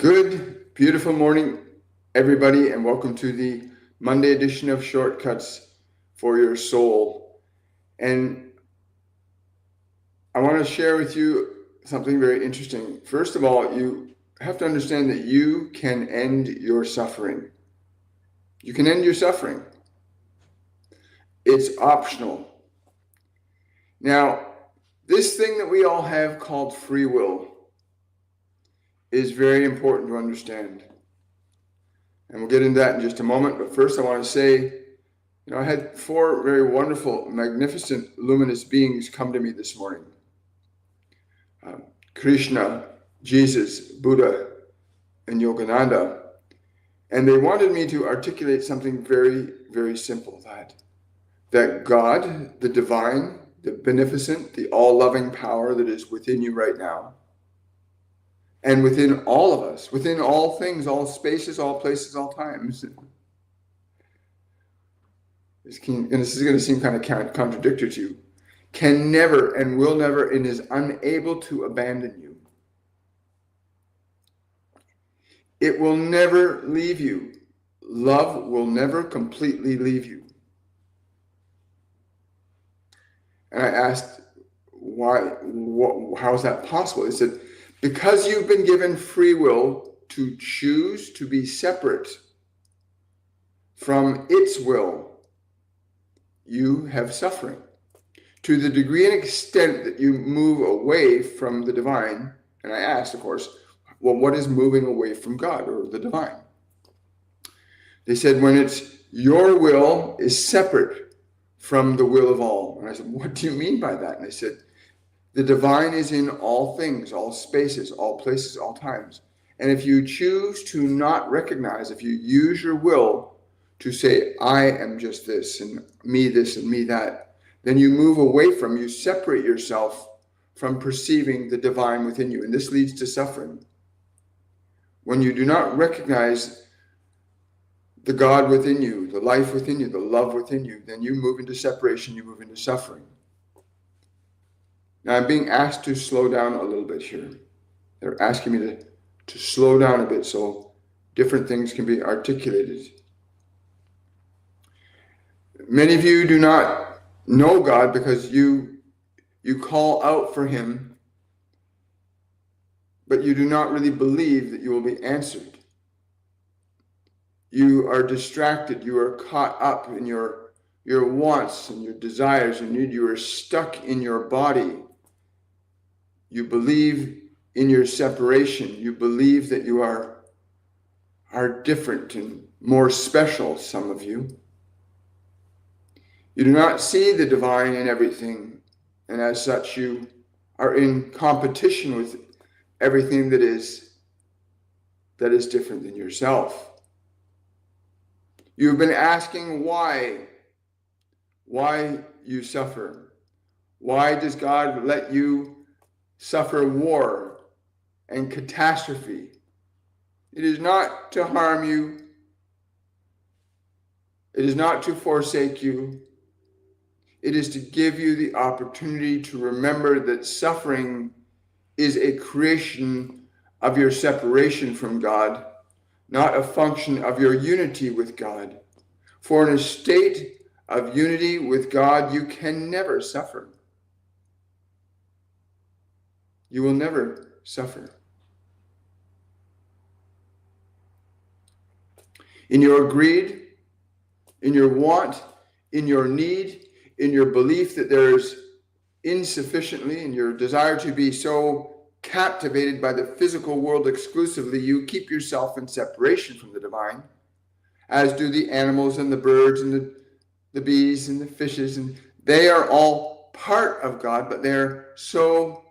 Good, beautiful morning, everybody, and welcome to the Monday edition of Shortcuts for Your Soul. And I want to share with you something very interesting. First of all, you have to understand that you can end your suffering. You can end your suffering. It's optional. Now, this thing that we all have called free will is very important to understand. And we'll get into that in just a moment. But first, I want to say, I had four very wonderful, magnificent, luminous beings come to me this morning. Krishna, Jesus, Buddha, and Yogananda. And they wanted me to articulate something very, very simple, that God, the divine, the beneficent, the all-loving power that is within you right now, and within all of us, within all things, all spaces, all places, all times. This is going to seem kind of contradictory to you. Can never and will never and is unable to abandon you. It will never leave you. Love will never completely leave you. And I asked, why? How is that possible? He said, because you've been given free will to choose to be separate from its will, you have suffering. To the degree and extent that you move away from the divine, and I asked, of course, well, what is moving away from God or the divine? They said, when it's your will is separate from the will of all. And I said, what do you mean by that? And they said, the divine is in all things, all spaces, all places, all times. And if you choose to not recognize, if you use your will to say, I am just this and me that, then you move away from, you separate yourself from perceiving the divine within you. And this leads to suffering. When you do not recognize the God within you, the life within you, the love within you, then you move into separation, you move into suffering. Now, I'm being asked to slow down a little bit here. They're asking me to slow down a bit so different things can be articulated. Many of you do not know God because you call out for him, but you do not really believe that you will be answered. You are distracted. You are caught up in your wants and your desires and you are stuck in your body. You believe in your separation. You believe that you are different and more special, some of you. You do not see the divine in everything, and as such you are in competition with everything that is different than yourself. You've been asking why you suffer. Why does God let you suffer war and catastrophe? It is not to harm you. It is not to forsake you. It is to give you the opportunity to remember that suffering is a creation of your separation from God, not a function of your unity with God. For in a state of unity with God, you can never suffer. You will never suffer. In your greed, in your want, in your need, in your belief that there's insufficiently, in your desire to be so captivated by the physical world exclusively, you keep yourself in separation from the divine, as do the animals and the birds and the bees and the fishes. And they are all part of God, but they're so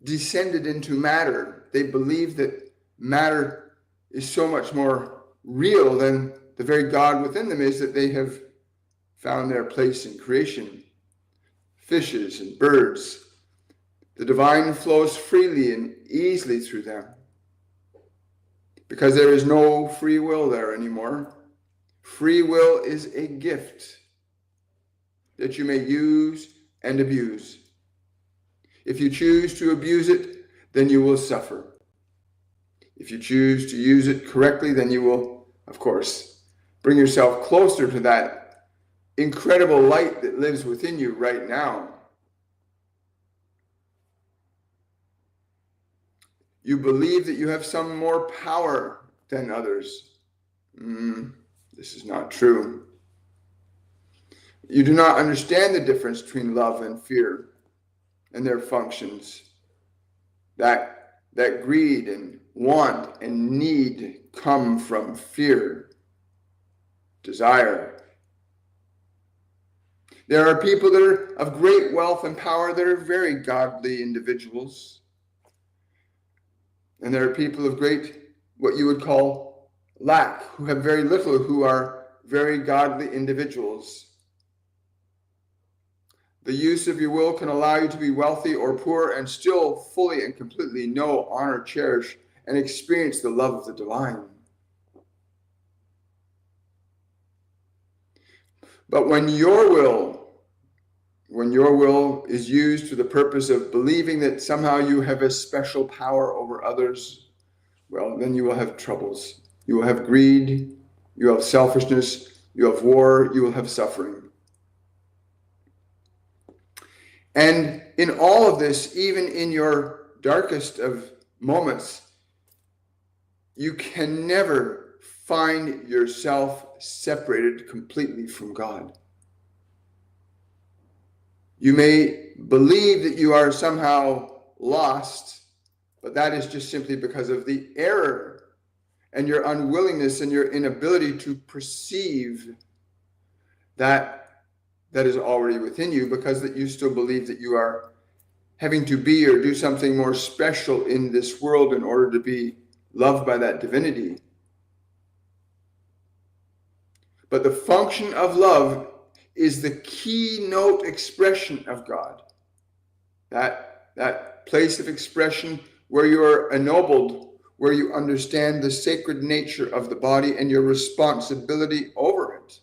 descended into matter. They believe that matter is so much more real than the very God within them is, that they have found their place in creation. Fishes and birds. The divine flows freely and easily through them because there is no free will there anymore. Free will is a gift that you may use and abuse. If you choose to abuse it, then you will suffer. If you choose to use it correctly, then you will, of course, bring yourself closer to that incredible light that lives within you right now. You believe that you have some more power than others. This is not true. You do not understand the difference between love and fear and their functions. That greed and want and need come from fear, desire. There are people that are of great wealth and power that are very godly individuals. And there are people of great, what you would call lack, who have very little, who are very godly individuals. The use of your will can allow you to be wealthy or poor and still fully and completely know, honor, cherish, and experience the love of the divine. But when your will is used for the purpose of believing that somehow you have a special power over others, well, then you will have troubles. You will have greed, you will have selfishness, you will have war, you will have suffering. And in all of this, even in your darkest of moments, you can never find yourself separated completely from God. You may believe that you are somehow lost, but that is just simply because of the error and your unwillingness and your inability to perceive that is already within you, because that you still believe that you are having to be or do something more special in this world in order to be loved by that divinity. But the function of love is the keynote expression of God. That place of expression where you are ennobled, where you understand the sacred nature of the body and your responsibility over it.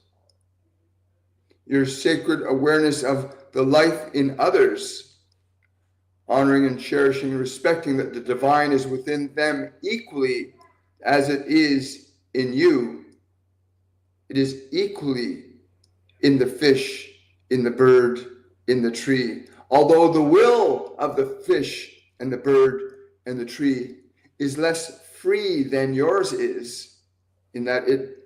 Your sacred awareness of the life in others, honoring and cherishing and respecting that the divine is within them equally as it is in you. It is equally in the fish, in the bird, in the tree. Although the will of the fish and the bird and the tree is less free than yours is, in that it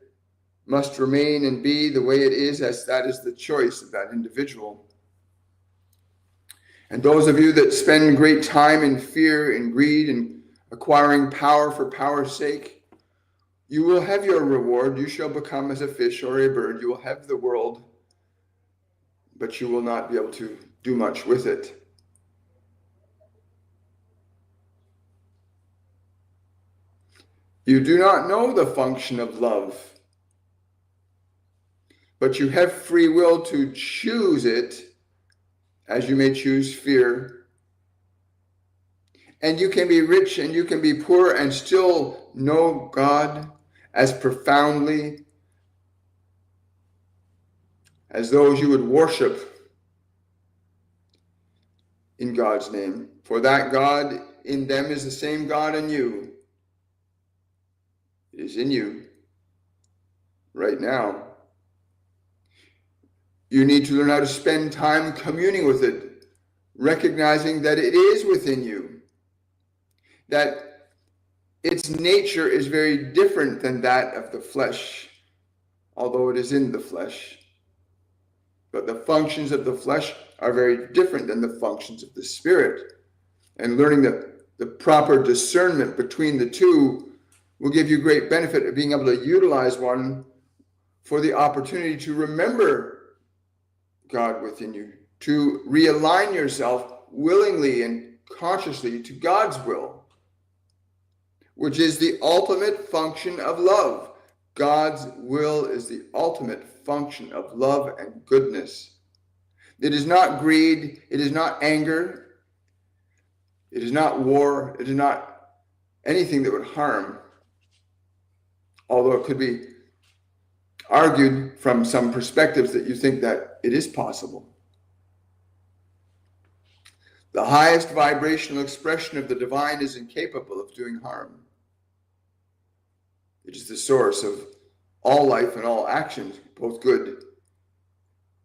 must remain and be the way it is, as that is the choice of that individual. And those of you that spend great time in fear and greed and acquiring power for power's sake, you will have your reward. You shall become as a fish or a bird. You will have the world, but you will not be able to do much with it. You do not know the function of love, but you have free will to choose it, as you may choose fear. And you can be rich and you can be poor and still know God as profoundly as those you would worship in God's name. For that God in them is the same God in you. It is in you right now. You need to learn how to spend time communing with it, recognizing that it is within you, that its nature is very different than that of the flesh, although it is in the flesh. But the functions of the flesh are very different than the functions of the spirit. And learning the proper discernment between the two will give you great benefit of being able to utilize one for the opportunity to remember God within you, to realign yourself willingly and consciously to God's will, which is the ultimate function of love. God's will is the ultimate function of love and goodness. It is not greed, it is not anger, it is not war, it is not anything that would harm, although it could be argued from some perspectives that you think that it is possible. The highest vibrational expression of the divine is incapable of doing harm. which is the source of all life and all actions, both good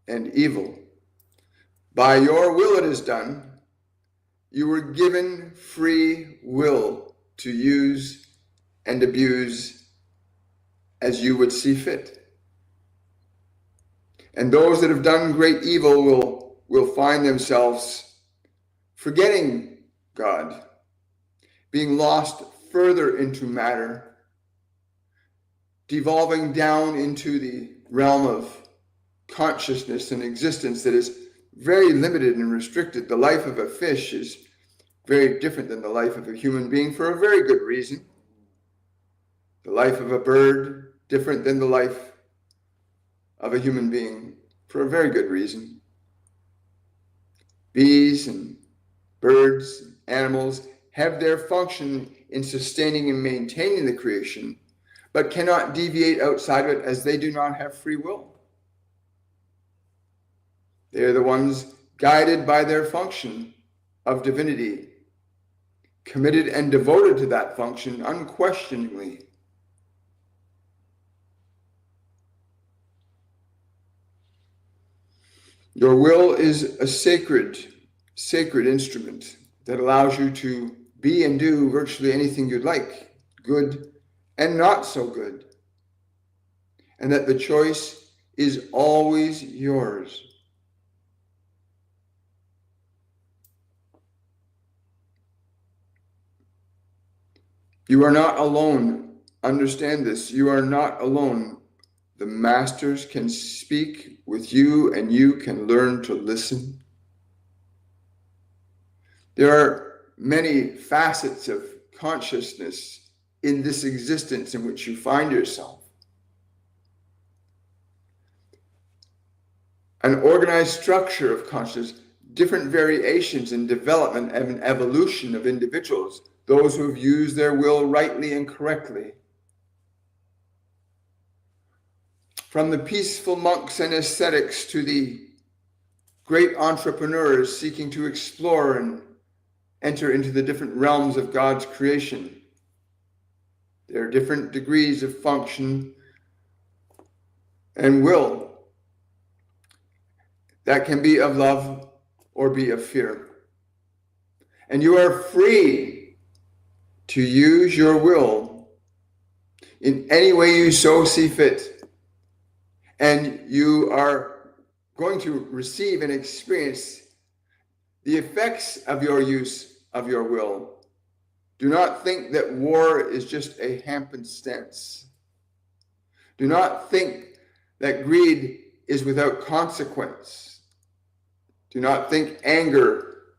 and evil. By your will it is done. You were given free will to use and abuse as you would see fit. And those that have done great evil will find themselves forgetting God, being lost further into matter, devolving down into the realm of consciousness and existence that is very limited and restricted. The life of a fish is very different than the life of a human being for a very good reason. The life of a bird, different than the life of a human being for a very good reason. Bees and birds, animals have their function in sustaining and maintaining the creation, but cannot deviate outside of it as they do not have free will. They are the ones guided by their function of divinity, committed and devoted to that function unquestioningly. Your will is a sacred instrument that allows you to be and do virtually anything you'd like, good and not so good, and that the choice is always yours. You are not alone. Understand this. You are not alone. The masters can speak with you and you can learn to listen. There are many facets of consciousness in this existence in which you find yourself. An organized structure of consciousness, different variations in development and evolution of individuals, those who have used their will rightly and correctly. From the peaceful monks and ascetics to the great entrepreneurs seeking to explore and enter into the different realms of God's creation. There are different degrees of function and will that can be of love or be of fear. And you are free to use your will in any way you so see fit. And you are going to receive and experience the effects of your use of your will. Do not think that war is just a happenstance. Do not think that greed is without consequence. Do not think anger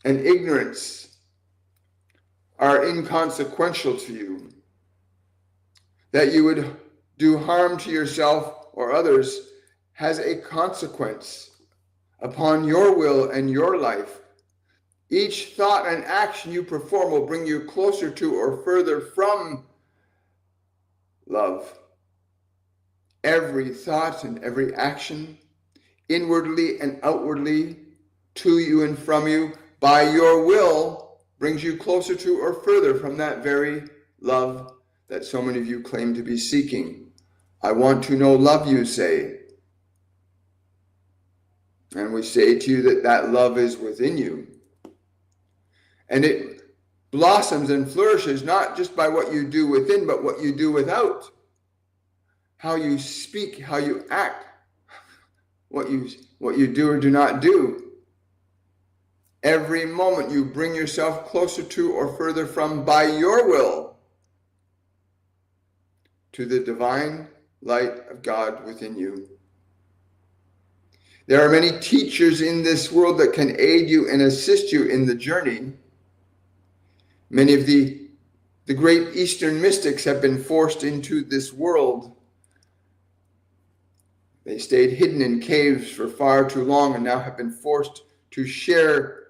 and ignorance are inconsequential to you. That you would do harm to yourself or others has a consequence upon your will and your life. Each thought and action you perform will bring you closer to or further from love. Every thought and every action, inwardly and outwardly, to you and from you, by your will, brings you closer to or further from that very love that so many of you claim to be seeking. I want to know love, you say. And we say to you that that love is within you. And it blossoms and flourishes not just by what you do within, but what you do without. How you speak, how you act, what you do or do not do. Every moment you bring yourself closer to or further from, by your will, to the divine light of God within you. There are many teachers in this world that can aid you and assist you in the journey. Many of the great Eastern mystics have been forced into this world. They stayed hidden in caves for far too long and now have been forced to share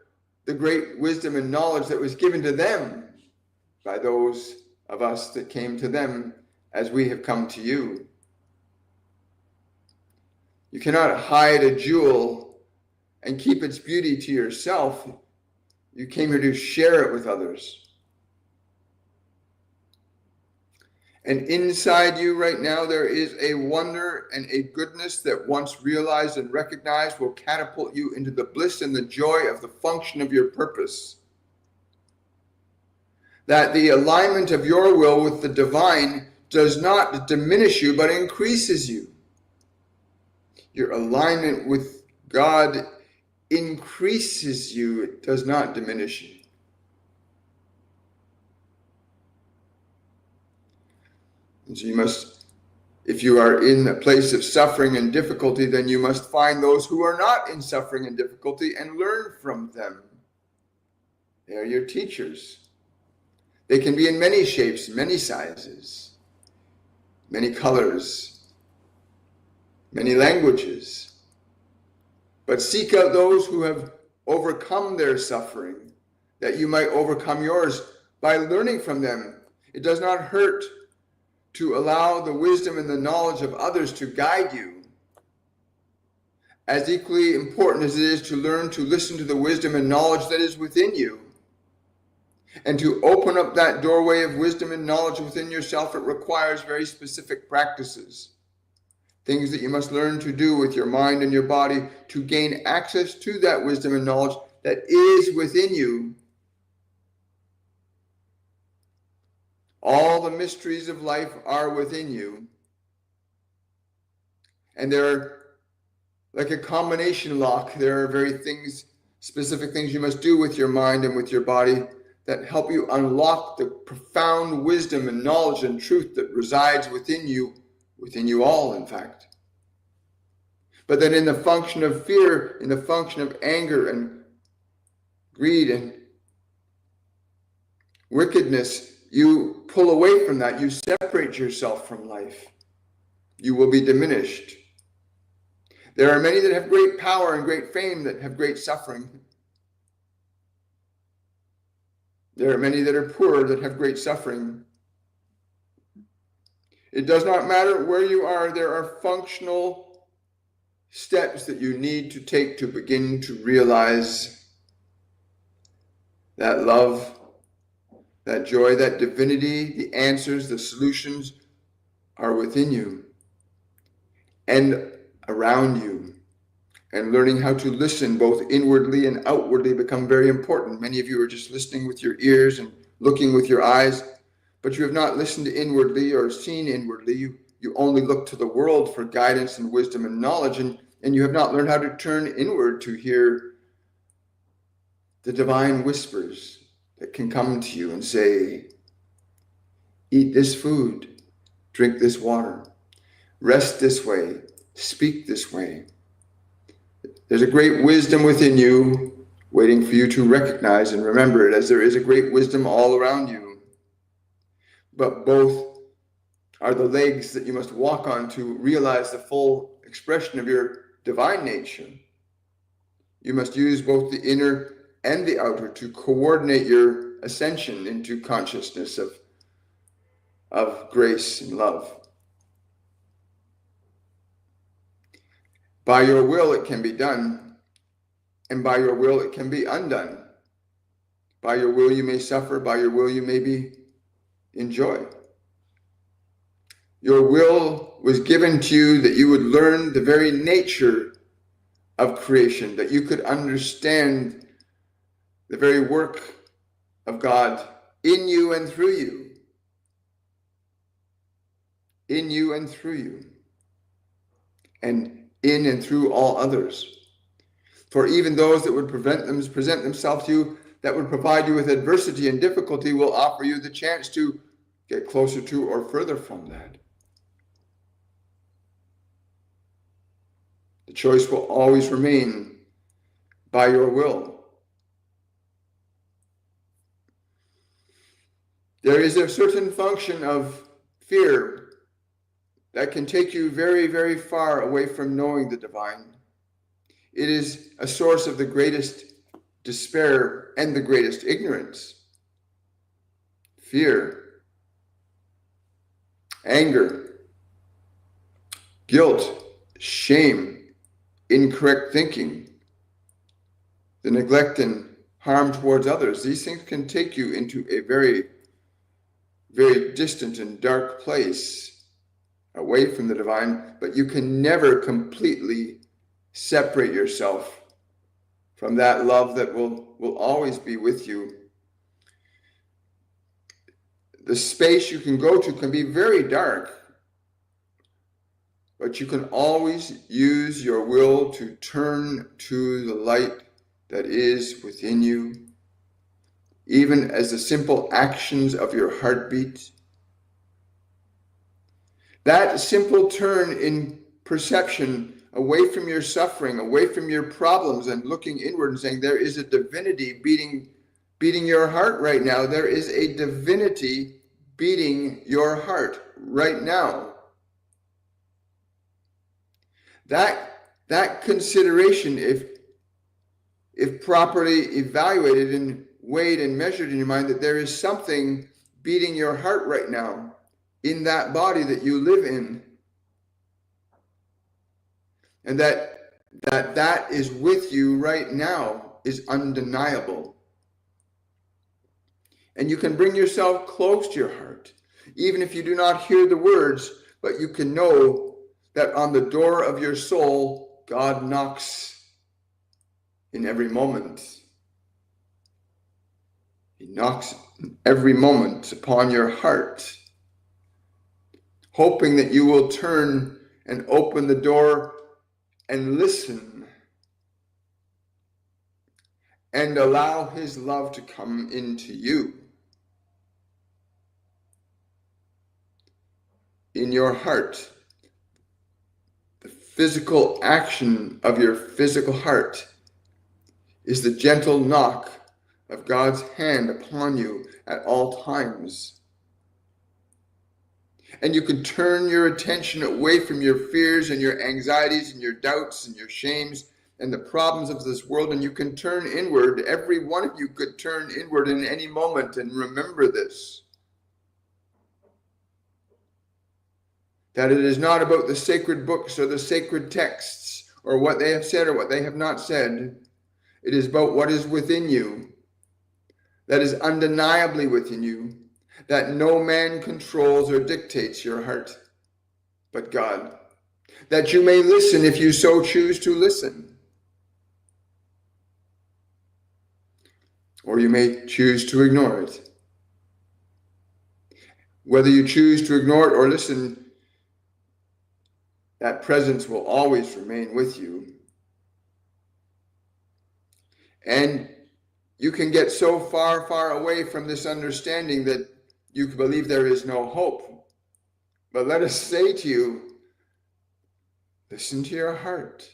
the great wisdom and knowledge that was given to them by those of us that came to them as we have come to you. You cannot hide a jewel and keep its beauty to yourself. You came here to share it with others. And inside you right now, there is a wonder and a goodness that once realized and recognized will catapult you into the bliss and the joy of the function of your purpose. That the alignment of your will with the divine does not diminish you, but increases you. Your alignment with God increases you, it does not diminish you. And so you must, if you are in a place of suffering and difficulty, then you must find those who are not in suffering and difficulty and learn from them. They are your teachers. They can be in many shapes, many sizes, many colors, many languages. But seek out those who have overcome their suffering, that you might overcome yours by learning from them. It does not hurt to allow the wisdom and the knowledge of others to guide you. As equally important as it is to learn to listen to the wisdom and knowledge that is within you, and to open up that doorway of wisdom and knowledge within yourself, it requires very specific practices. Things that you must learn to do with your mind and your body to gain access to that wisdom and knowledge that is within you. All the mysteries of life are within you. And they're like a combination lock. There are very specific things you must do with your mind and with your body that help you unlock the profound wisdom and knowledge and truth that resides within you all, in fact. But then in the function of fear, in the function of anger and greed and wickedness, you pull away from that. You separate yourself from life. You will be diminished. There are many that have great power and great fame that have great suffering. There are many that are poor that have great suffering. It does not matter where you are. There are functional steps that you need to take to begin to realize that love, that joy, that divinity, the answers, the solutions are within you and around you. And learning how to listen both inwardly and outwardly become very important. Many of you are just listening with your ears and looking with your eyes, but you have not listened inwardly or seen inwardly. You only look to the world for guidance and wisdom and knowledge, and you have not learned how to turn inward to hear the divine whispers that can come to you and say, eat this food, drink this water, rest this way, speak this way. There's a great wisdom within you waiting for you to recognize and remember it, as there is a great wisdom all around you. But both are the legs that you must walk on to realize the full expression of your divine nature. You must use both the inner and the outer to coordinate your ascension into consciousness of grace and love. By your will, it can be done, and by your will, it can be undone. By your will, you may suffer. By your will, you may be enjoy. Your will was given to you that you would learn the very nature of creation, that you could understand the very work of God in you and through you. In you and through you. And in and through all others. For even those that would present themselves to you, that would provide you with adversity and difficulty, will offer you the chance to get closer to or further from that. The choice will always remain by your will. There is a certain function of fear that can take you very, very far away from knowing the divine. It is a source of the greatest despair and the greatest ignorance. Fear, anger, guilt, shame, incorrect thinking, the neglect and harm towards others. These things can take you into a very very distant and dark place away from the divine, but you can never completely separate yourself from that love that will always be with you. The space you can go to can be very dark, but you can always use your will to turn to the light that is within you, even as the simple actions of your heartbeat. That simple turn in perception away from your suffering, away from your problems, and looking inward and saying, there is a divinity beating your heart right now. There is a divinity beating your heart right now. That consideration, if properly evaluated and weighed and measured in your mind, that there is something beating your heart right now in that body that you live in, and that is with you right now, is undeniable. And you can bring yourself close to your heart, even if you do not hear the words, but you can know that on the door of your soul, God knocks in every moment. He knocks in every moment upon your heart, hoping that you will turn and open the door and listen and allow his love to come into you. In your heart, the physical action of your physical heart is the gentle knock of God's hand upon you at all times. And you can turn your attention away from your fears and your anxieties and your doubts and your shames and the problems of this world, and you can turn inward. Every one of you could turn inward in any moment, and remember this, that it is not about the sacred books or the sacred texts or what they have said or what they have not said. It is about what is within you, that is undeniably within you, that no man controls or dictates your heart but God, that you may listen if you so choose to listen, or you may choose to ignore it. Whether you choose to ignore it or listen, that presence will always remain with you. And you can get so far, far away from this understanding that you can believe there is no hope. But let us say to you, listen to your heart.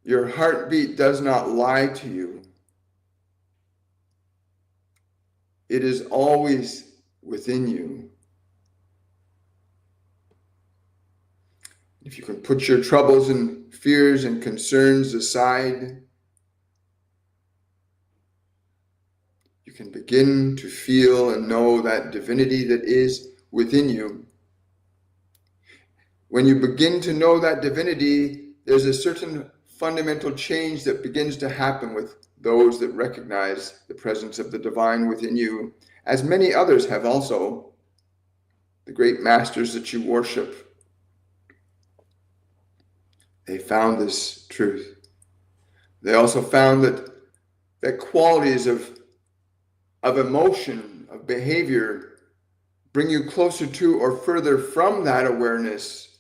Your heartbeat does not lie to you. It is always within you. If you can put your troubles and fears and concerns aside, you can begin to feel and know that divinity that is within you. When you begin to know that divinity, there's a certain fundamental change that begins to happen with those that recognize the presence of the divine within you, as many others have also. The great masters that you worship, they found this truth. They also found that qualities of emotion, of behavior, bring you closer to or further from that awareness.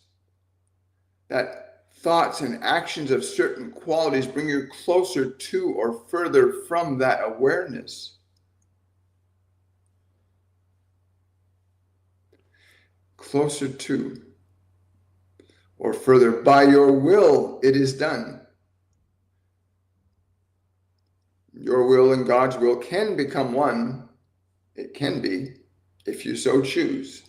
That thoughts and actions of certain qualities bring you closer to or further from that awareness. Closer to or further. By your will, it is done. Your will and God's will can become one. It can be, if you so choose.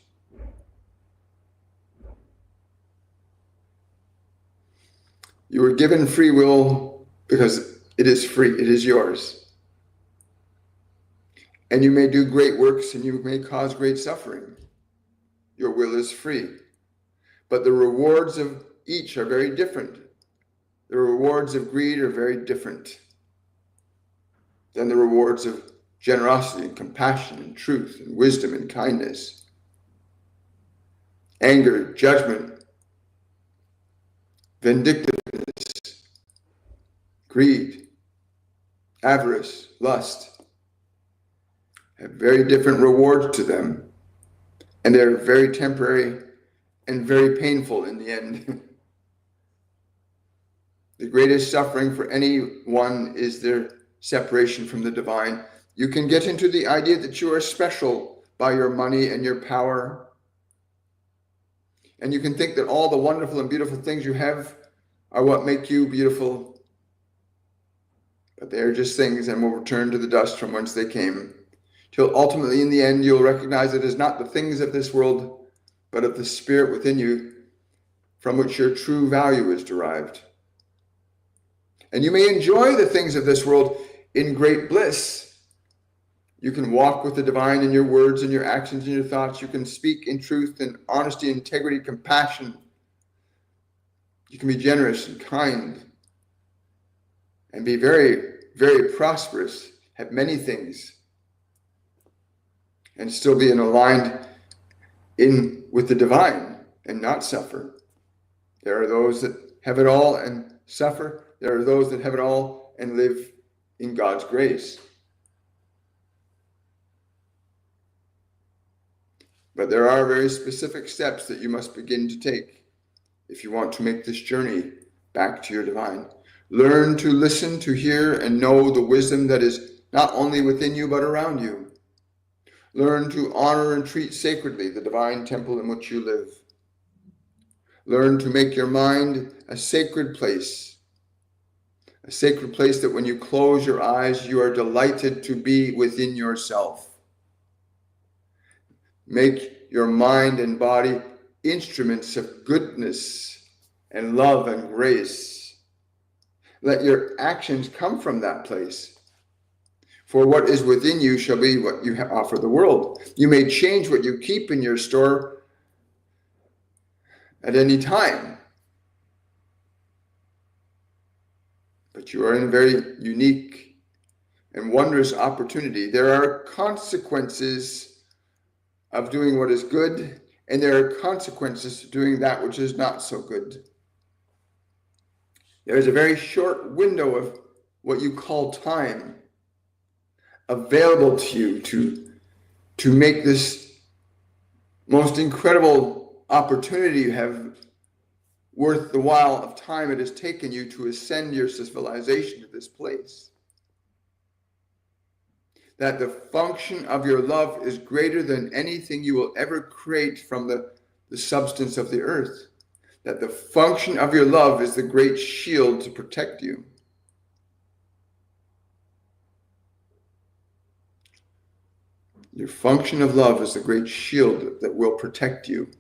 You were given free will because it is free. It is yours. And you may do great works and you may cause great suffering. Your will is free. But the rewards of each are very different. The rewards of greed are very different than the rewards of generosity and compassion and truth and wisdom and kindness, anger, judgment, vindictiveness, greed, avarice, lust, have very different rewards to them, and they're very temporary and very painful in the end. The greatest suffering for anyone is their separation from the divine. You can get into the idea that you are special by your money and your power. And you can think that all the wonderful and beautiful things you have are what make you beautiful. But they are just things and will return to the dust from whence they came. Till ultimately, in the end, you'll recognize it is not the things of this world, but of the spirit within you from which your true value is derived. And you may enjoy the things of this world in great bliss. You can walk with the divine in your words and your actions and your thoughts. You can speak in truth and honesty, integrity, compassion. You can be generous and kind and be very, very prosperous, have many things, and still be aligned with the divine and not suffer. There are those that have it all and suffer. There are those that have it all and live in God's grace. But there are very specific steps that you must begin to take if you want to make this journey back to your divine. Learn to listen, to hear, and know the wisdom that is not only within you but around you. Learn to honor and treat sacredly the divine temple in which you live. Learn to make your mind a sacred place that when you close your eyes, you are delighted to be within yourself. Make your mind and body instruments of goodness and love and grace. Let your actions come from that place. For what is within you shall be what you offer the world. You may change what you keep in your store at any time. But you are in a very unique and wondrous opportunity. There are consequences of doing what is good, and there are consequences to doing that which is not so good. There is a very short window of what you call time available to you to make this most incredible opportunity you have worth the while of time it has taken you to ascend your civilization to this place. That the function of your love is greater than anything you will ever create from the substance of the earth. That the function of your love is the great shield to protect you. Your function of love is the great shield that will protect you.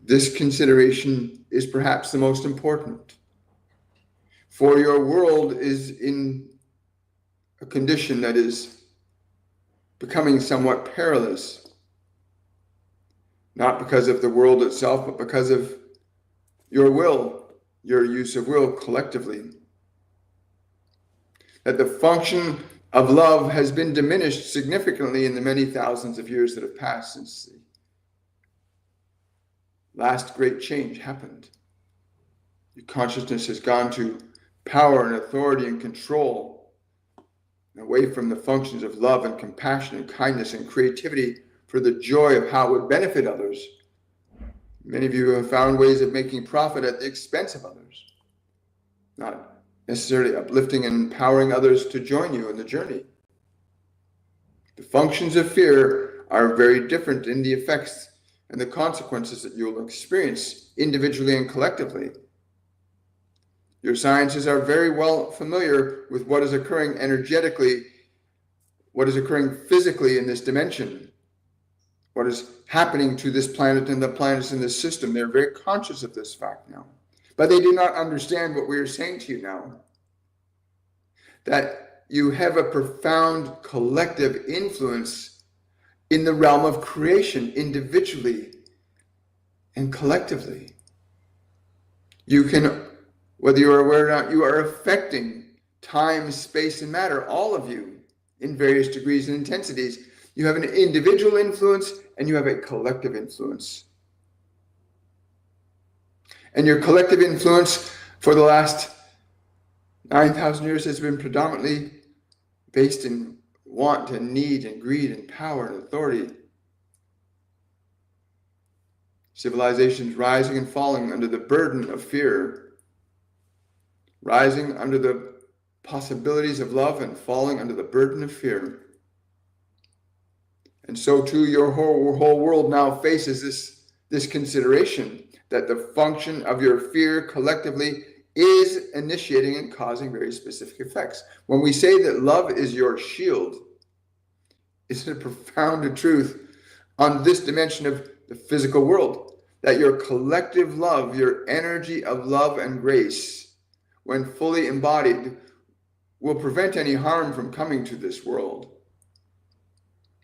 This consideration is perhaps the most important. For your world is in a condition that is becoming somewhat perilous. Not because of the world itself, but because of your will, your use of will collectively. That the function of love has been diminished significantly in the many thousands of years that have passed since the last great change happened. Your consciousness has gone to power and authority and control, away from the functions of love and compassion and kindness and creativity for the joy of how it would benefit others. Many of you have found ways of making profit at the expense of others, not necessarily uplifting and empowering others to join you in the journey. The functions of fear are very different in the effects and the consequences that you'll experience individually and collectively. Your sciences are very well familiar with what is occurring energetically, what is occurring physically in this dimension, what is happening to this planet and the planets in this system. They're very conscious of this fact now. But they do not understand what we are saying to you now. That you have a profound collective influence in the realm of creation, individually and collectively. You can, whether you are aware or not, you are affecting time, space, and matter, all of you, in various degrees and intensities. You have an individual influence and you have a collective influence. And your collective influence for the last 9,000 years has been predominantly based in want and need and greed and power and authority. Civilizations rising and falling under the burden of fear, rising under the possibilities of love and falling under the burden of fear. And so too your whole world now faces this consideration that the function of your fear collectively is initiating and causing very specific effects. When we say that love is your shield, it's a profound truth on this dimension of the physical world, that your collective love, your energy of love and grace, when fully embodied, will prevent any harm from coming to this world.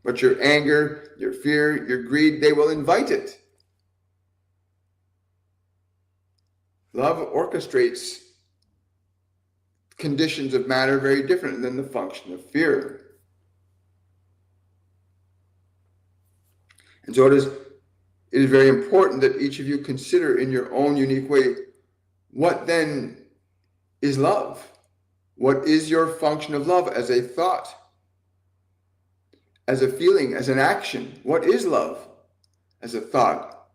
But your anger, your fear, your greed, they will invite it. Love orchestrates conditions of matter very different than the function of fear. And so it is very important that each of you consider in your own unique way, what then is love? What is your function of love as a thought, as a feeling, as an action? What is love as a thought,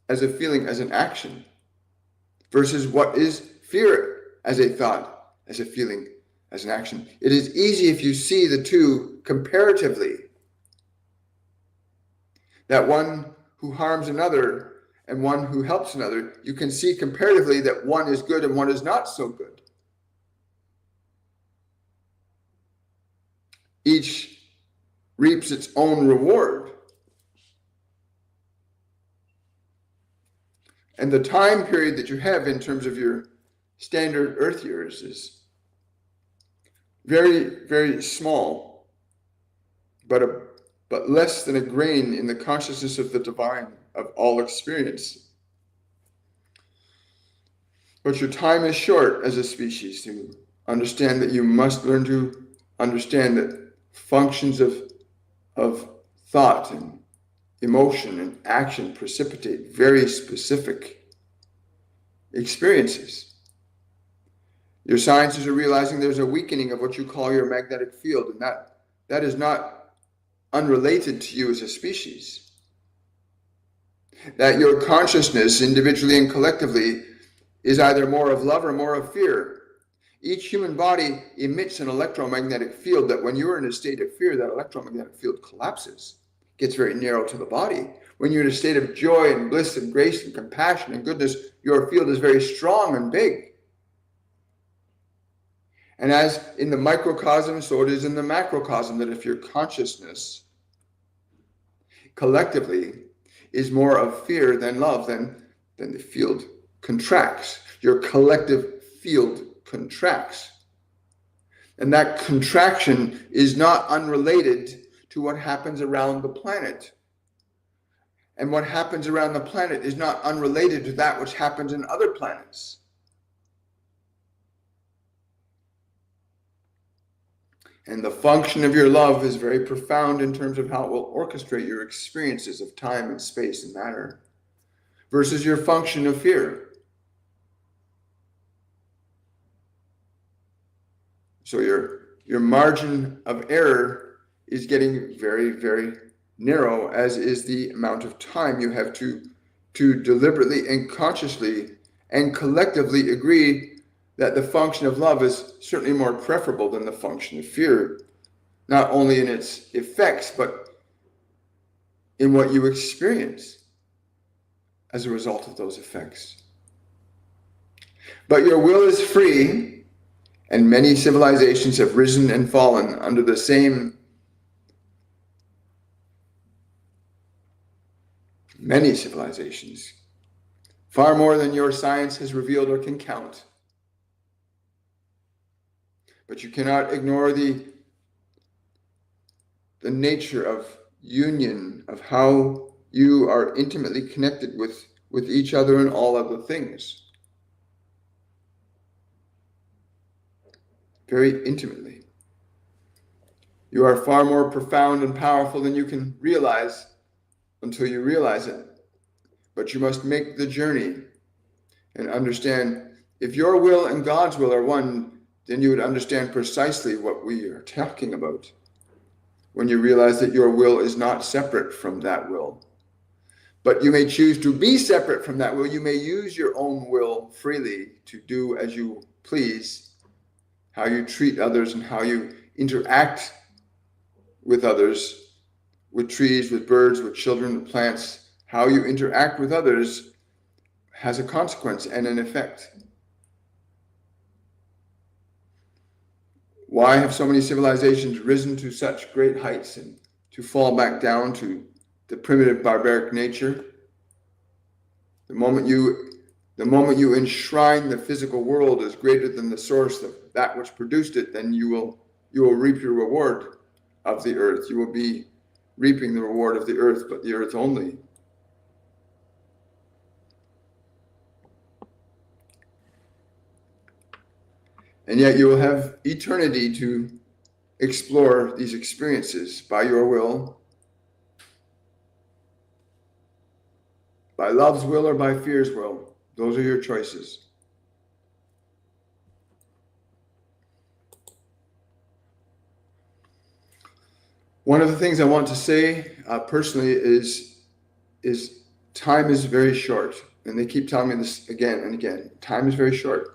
as a feeling, as an action? Versus what is fear as a thought, as a feeling, as an action? It is easy if you see the two comparatively, that one who harms another and one who helps another, you can see comparatively that one is good and one is not so good. Each reaps its own reward. And the time period that you have in terms of your standard Earth years is very, very small, but less than a grain in the consciousness of the divine, of all experience. But your time is short as a species to understand that you must learn to understand that functions of thought and emotion and action precipitate very specific experiences. Your scientists are realizing there's a weakening of what you call your magnetic field, and that is not unrelated to you as a species. That your consciousness, individually and collectively, is either more of love or more of fear. Each human body emits an electromagnetic field that when you're in a state of fear, that electromagnetic field collapses, gets very narrow to the body. When you're in a state of joy and bliss and grace and compassion and goodness, your field is very strong and big. And as in the microcosm, so it is in the macrocosm, that if your consciousness collectively is more of fear than love, then the field contracts. Your collective field contracts. And that contraction is not unrelated to what happens around the planet. And what happens around the planet is not unrelated to that which happens in other planets. And the function of your love is very profound in terms of how it will orchestrate your experiences of time and space and matter versus your function of fear. So your margin of error is getting very, very narrow, as is the amount of time you have to deliberately and consciously and collectively agree that the function of love is certainly more preferable than the function of fear, not only in its effects, but in what you experience as a result of those effects. But your will is free, and many civilizations have risen and fallen under the same, many civilizations, far more than your science has revealed or can count. But you cannot ignore the nature of union, of how you are intimately connected with each other and all other things. very intimately. You are far more profound and powerful than you can realize until you realize it. But you must make the journey and understand, if your will and God's will are one, then you would understand precisely what we are talking about when you realize that your will is not separate from that will. But you may choose to be separate from that will. You may use your own will freely to do as you please, how you treat others and how you interact with others, with trees, with birds, with children, with plants. How you interact with others has a consequence and an effect. Why have so many civilizations risen to such great heights and to fall back down to the primitive barbaric nature? The moment you enshrine the physical world as greater than the source of that which produced it, then you will reap your reward of the earth. You will be reaping the reward of the earth, but the earth only. And yet you will have eternity to explore these experiences by your will, by love's will or by fear's will. Those are your choices. One of the things I want to say personally is time is very short. And they keep telling me this again and again. Time is very short.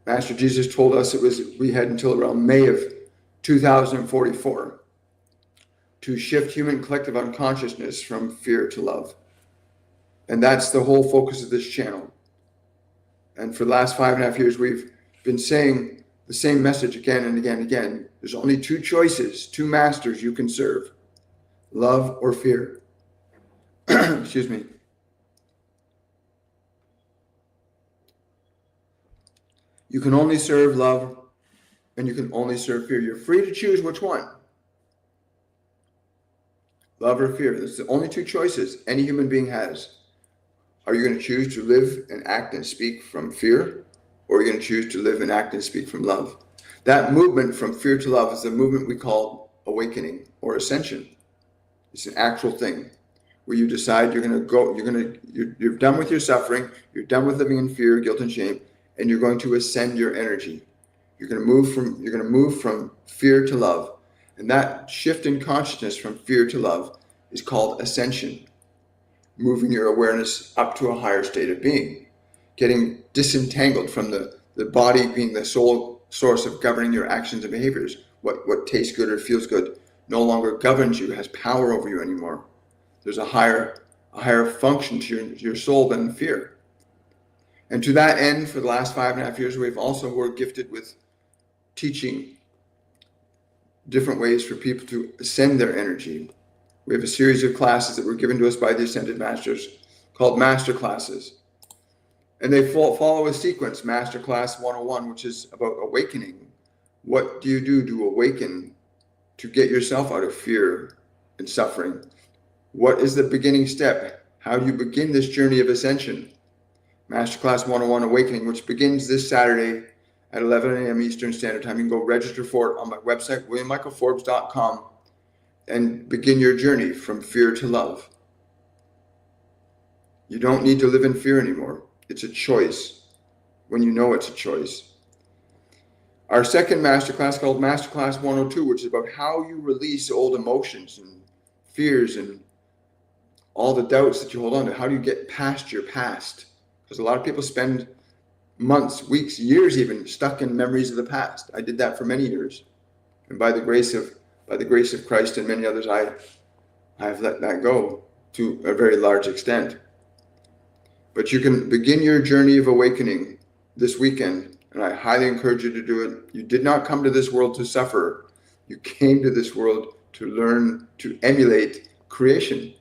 Master Jesus told us we had until around May of 2044 to shift human collective unconsciousness from fear to love. And that's the whole focus of this channel. And for the last 5.5 years, we've been saying the same message again and again and again. There's only two choices, two masters you can serve: love or fear. Excuse me. You can only serve love and you can only serve fear. You're free to choose which one. Love or fear. That's the only two choices any human being has. Are you going to choose to live and act and speak from fear? Or are you going to choose to live and act and speak from love? That movement from fear to love is the movement we call awakening or ascension. It's an actual thing where you decide you're done with your suffering, you're done with living in fear, guilt, and shame, and you're going to ascend your energy. You're going to move from fear to love. And that shift in consciousness from fear to love is called ascension. Moving your awareness up to a higher state of being. Getting disentangled from the body being the sole source of governing your actions and behaviors. What tastes good or feels good no longer governs you, has power over you anymore. There's a higher function to your soul than fear. And to that end, for the last 5.5 years, we're gifted with teaching different ways for people to ascend their energy. We have a series of classes that were given to us by the Ascended Masters called Master Classes. And they follow a sequence, Master Class 101, which is about awakening. What do you do to awaken, to get yourself out of fear and suffering? What is the beginning step? How do you begin this journey of ascension? Masterclass 101 Awakening, which begins this Saturday at 11 a.m. Eastern Standard Time. You can go register for it on my website, williammichaelforbes.com, and begin your journey from fear to love. You don't need to live in fear anymore. It's a choice when you know it's a choice. Our second masterclass, called Masterclass 102, which is about how you release old emotions and fears and all the doubts that you hold on to. How do you get past your past? Because a lot of people spend months, weeks, years even stuck in memories of the past. I did that for many years. And by the grace of Christ and many others, I have let that go to a very large extent. But you can begin your journey of awakening this weekend, and I highly encourage you to do it. You did not come to this world to suffer. You came to this world to learn to emulate creation,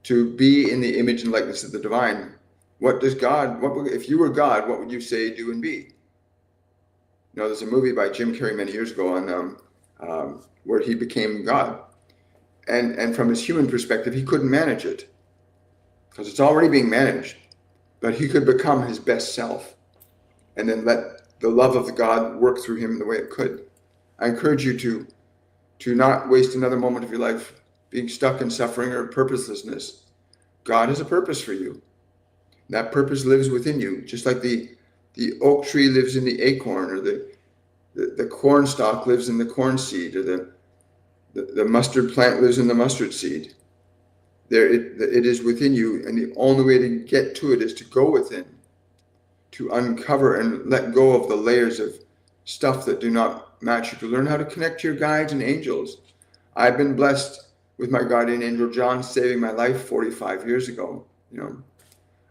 to be in the image and likeness of the divine. If you were God, what would you say, do, and be? You know, there's a movie by Jim Carrey many years ago on where he became God. And from his human perspective, he couldn't manage it because it's already being managed. But he could become his best self and then let the love of the God work through him the way it could. I encourage you to not waste another moment of your life being stuck in suffering or purposelessness. God has a purpose for you. That purpose lives within you, just like the oak tree lives in the acorn, or the corn stalk lives in the corn seed, or the mustard plant lives in the mustard seed. It is within you, and the only way to get to it is to go within, to uncover and let go of the layers of stuff that do not match you, to learn how to connect to your guides and angels. I've been blessed with my guardian angel John saving my life 45 years ago.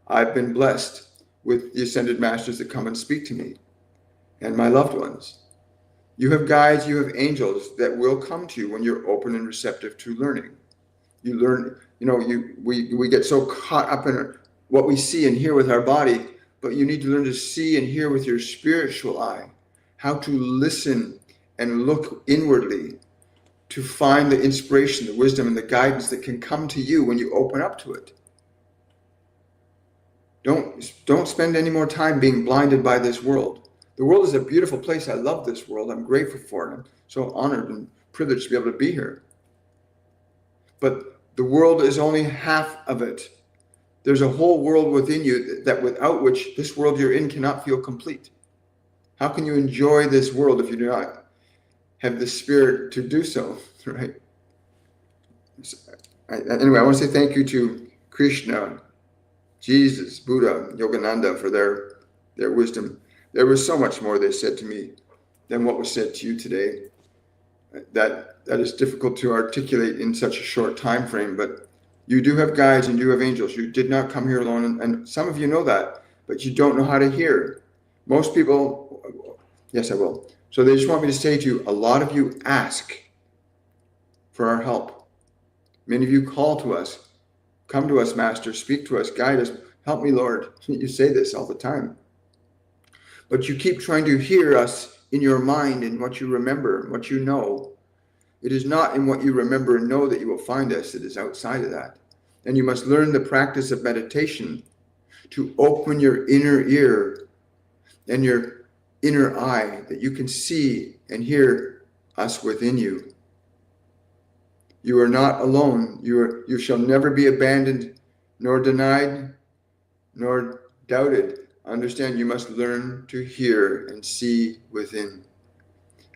I've been blessed with the ascended masters that come and speak to me and my loved ones. You have guides, you have angels that will come to you when you're open and receptive to learning. You learn, we get so caught up in what we see and hear with our body, but you need to learn to see and hear with your spiritual eye, how to listen and look inwardly to find the inspiration, the wisdom, and the guidance that can come to you when you open up to it. Don't spend any more time being blinded by this world. The world is a beautiful place. I love this world. I'm grateful for it. I'm so honored and privileged to be able to be here. But the world is only half of it. There's a whole world within you that without which this world you're in cannot feel complete. How can you enjoy this world if you do not have the spirit to do so, right? Anyway, I want to say thank you to Krishna, Jesus, Buddha, Yogananda for their wisdom. There was so much more they said to me than what was said to you today. That is difficult to articulate in such a short time frame, but you do have guides and you have angels. You did not come here alone, and some of you know that, but you don't know how to hear. Most people, yes, I will. So they just want me to say to you, a lot of you ask for our help. Many of you call to us, come to us, Master, speak to us, guide us, help me, Lord. You say this all the time. But you keep trying to hear us in your mind and what you remember, what you know. It is not in what you remember and know that you will find us. It is outside of that. And you must learn the practice of meditation to open your inner ear and your inner eye that you can see and hear us within you. You are not alone. You shall never be abandoned, nor denied, nor doubted. Understand, you must learn to hear and see within.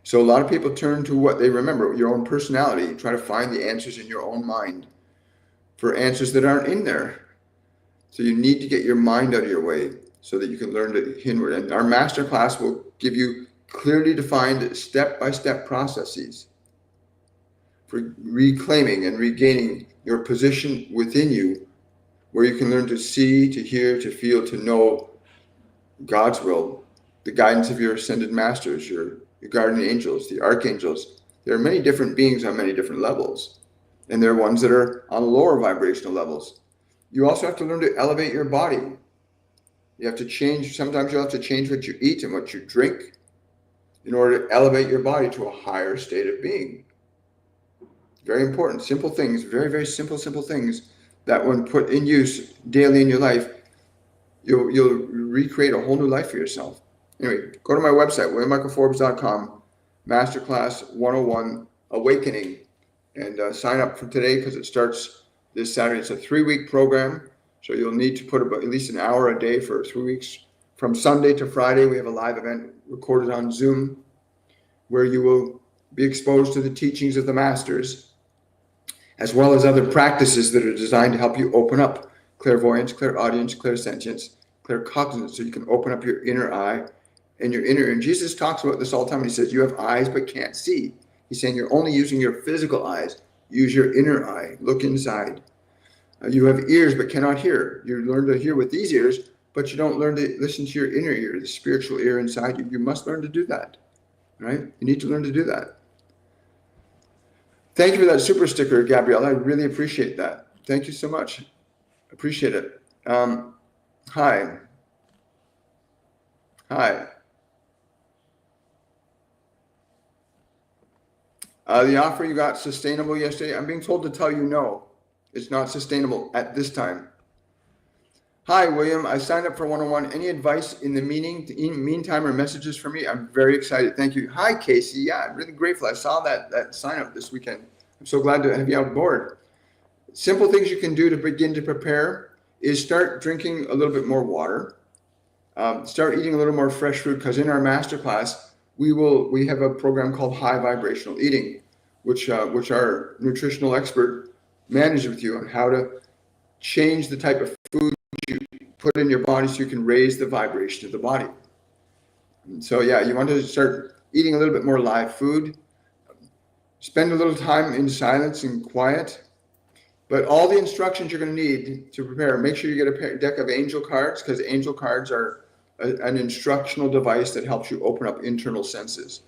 So a lot of people turn to what they remember, your own personality, try to find the answers in your own mind for answers that aren't in there. So you need to get your mind out of your way so that you can learn to inward. And our master class will give you clearly defined step-by-step processes for reclaiming and regaining your position within you, where you can learn to see, to hear, to feel, to know God's will, the guidance of your ascended masters, your guardian angels, the archangels. There are many different beings on many different levels, and there are ones that are on lower vibrational levels. You also have to learn to elevate your body. You have to change, sometimes you'll have to change what you eat and what you drink in order to elevate your body to a higher state of being. Very important, simple things, very, very simple things that when put in use daily in your life, you'll recreate a whole new life for yourself. Anyway, go to my website, WilliamMichaelForbes.com, Masterclass 101, Awakening, and sign up for today because it starts this Saturday. It's a 3-week program, so you'll need to put about at least an hour a day for 3 weeks. From Sunday to Friday, we have a live event recorded on Zoom where you will be exposed to the teachings of the masters, as well as other practices that are designed to help you open up clairvoyance, clairaudience, clairsentience, claircognizance, so you can open up your inner eye and your inner ear. And Jesus talks about this all the time. He says, you have eyes but can't see. He's saying you're only using your physical eyes. Use your inner eye. Look inside. You have ears but cannot hear. You learn to hear with these ears, but you don't learn to listen to your inner ear, the spiritual ear inside you. You must learn to do that, right? You need to learn to do that. Thank you for that super sticker, Gabrielle. I really appreciate that. Thank you so much. Appreciate it. Hi. The offer you got sustainable yesterday. I'm being told to tell you no. It's not sustainable at this time. Hi, William. I signed up for 101. Any advice in the meantime or messages for me? I'm very excited. Thank you. Hi, Casey. Yeah, I'm really grateful. I saw that sign up this weekend. I'm so glad to have you on board. Simple things you can do to begin to prepare is start drinking a little bit more water. Start eating a little more fresh food, because in our masterclass, we have a program called High Vibrational Eating, which our nutritional expert manages with you on how to change the type of food you put in your body so you can raise the vibration of the body. And so yeah, you want to start eating a little bit more live food. Spend a little time in silence and quiet. But all the instructions you're going to need to prepare, make sure you get a deck of angel cards, because angel cards are an instructional device that helps you open up internal senses.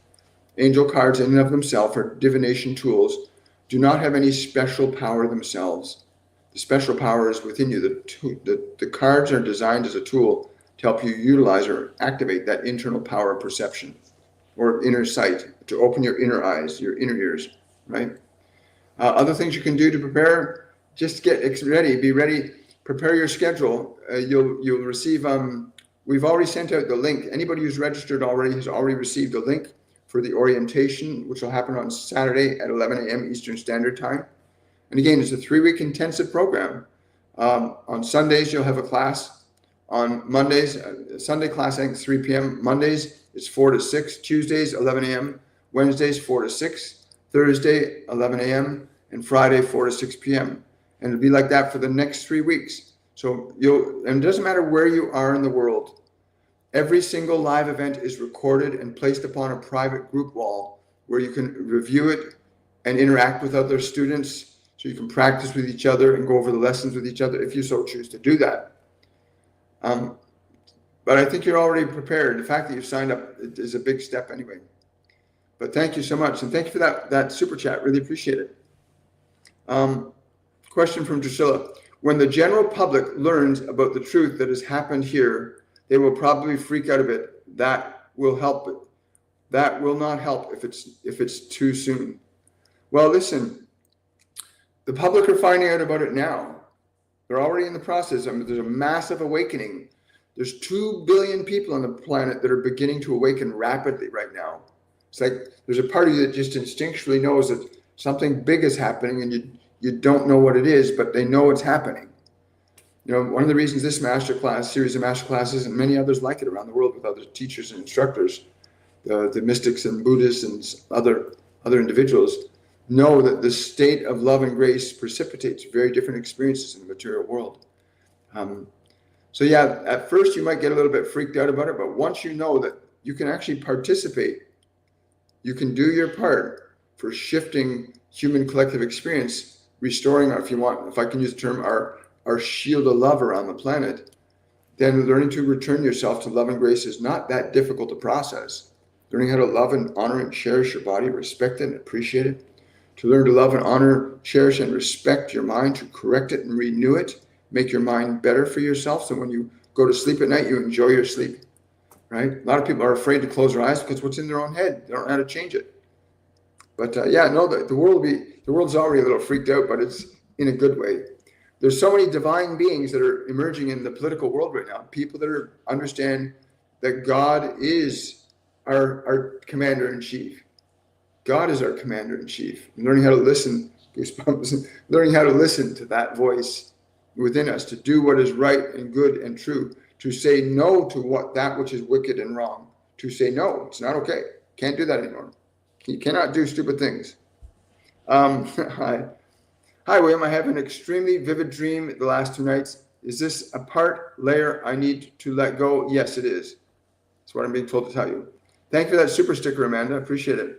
Angel cards in and of themselves are divination tools, do not have any special power themselves. The special power is within you. The cards are designed as a tool to help you utilize or activate that internal power of perception or inner sight, to open your inner eyes, your inner ears, right? Other things you can do to prepare: just get ready, be ready, prepare your schedule. You'll receive, we've already sent out the link. Anybody who's registered already has already received a link for the orientation, which will happen on Saturday at 11 a.m. Eastern Standard Time. And again, it's a 3-week intensive program. On Sundays, you'll have a class. On Mondays, Sunday class, I think 3 p.m. Mondays, it's 4 to 6. Tuesdays, 11 a.m. Wednesdays, 4 to 6. Thursday, 11 a.m. And Friday, 4 to 6 p.m. And it'll be like that for the next 3 weeks. So and it doesn't matter where you are in the world. Every single live event is recorded and placed upon a private group wall where you can review it and interact with other students. So you can practice with each other and go over the lessons with each other if you so choose to do that. But I think you're already prepared. The fact that you've signed up is a big step anyway. But thank you so much. And thank you for that super chat. Really appreciate it. Question from Drusilla. When the general public learns about the truth that has happened here, they will probably freak out a bit. That will help it. That will not help if it's too soon. Well, listen. The public are finding out about it now. They're already in the process. I mean, there's a massive awakening. There's 2 billion people on the planet that are beginning to awaken rapidly right now. It's like there's a part of you that just instinctually knows that something big is happening, and you don't know what it is, but they know it's happening. You know, one of the reasons this series of masterclasses and many others like it around the world with other teachers and instructors, the mystics and Buddhists and other individuals, know that the state of love and grace precipitates very different experiences in the material world. So yeah, at first you might get a little bit freaked out about it, but once you know that you can actually participate, you can do your part for shifting human collective experience, restoring, if I can use the term, our shield of love around the planet, then learning to return yourself to love and grace is not that difficult to process. Learning how to love and honor and cherish your body, respect it and appreciate it. To learn to love and honor, cherish and respect your mind, to correct it and renew it, make your mind better for yourself. So when you go to sleep at night, you enjoy your sleep, right? A lot of people are afraid to close their eyes because what's in their own head, they don't know how to change it. But the world's already a little freaked out, but it's in a good way. There's so many divine beings that are emerging in the political world right now. People that understand that God is our commander in chief. God is our commander in chief. Learning how to listen, goosebumps, learning how to listen to that voice within us, to do what is right and good and true, to say no to that which is wicked and wrong, to say no, it's not okay. Can't do that anymore. You cannot do stupid things. Hi, William. I have an extremely vivid dream the last 2 nights. Is this a part layer I need to let go? Yes, it is. That's what I'm being told to tell you. Thank you for that super sticker, Amanda. I appreciate it.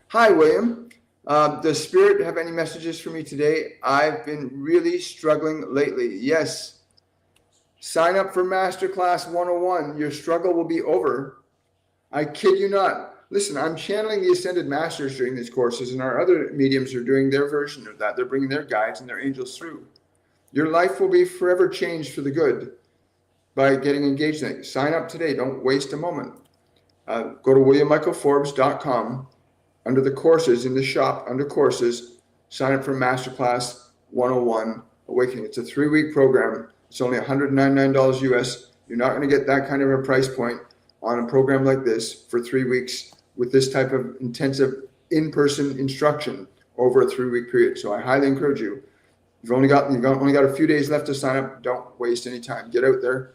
Hi, William. Does Spirit have any messages for me today? I've been really struggling lately. Yes. Sign up for Masterclass 101. Your struggle will be over. I kid you not. Listen, I'm channeling the Ascended Masters during these courses, and our other mediums are doing their version of that. They're bringing their guides and their angels through. Your life will be forever changed for the good by getting engaged in it. Sign up today. Don't waste a moment. Go to WilliamMichaelForbes.com. Under the courses, in the shop, under courses, sign up for Masterclass 101 Awakening. It's a 3-week program It's only $199 US. You're not going to get that kind of a price point on a program like this for 3 weeks with this type of intensive in-person instruction over a 3-week period. So I highly encourage you. You've only got a few days left to sign up. Don't waste any time. Get out there,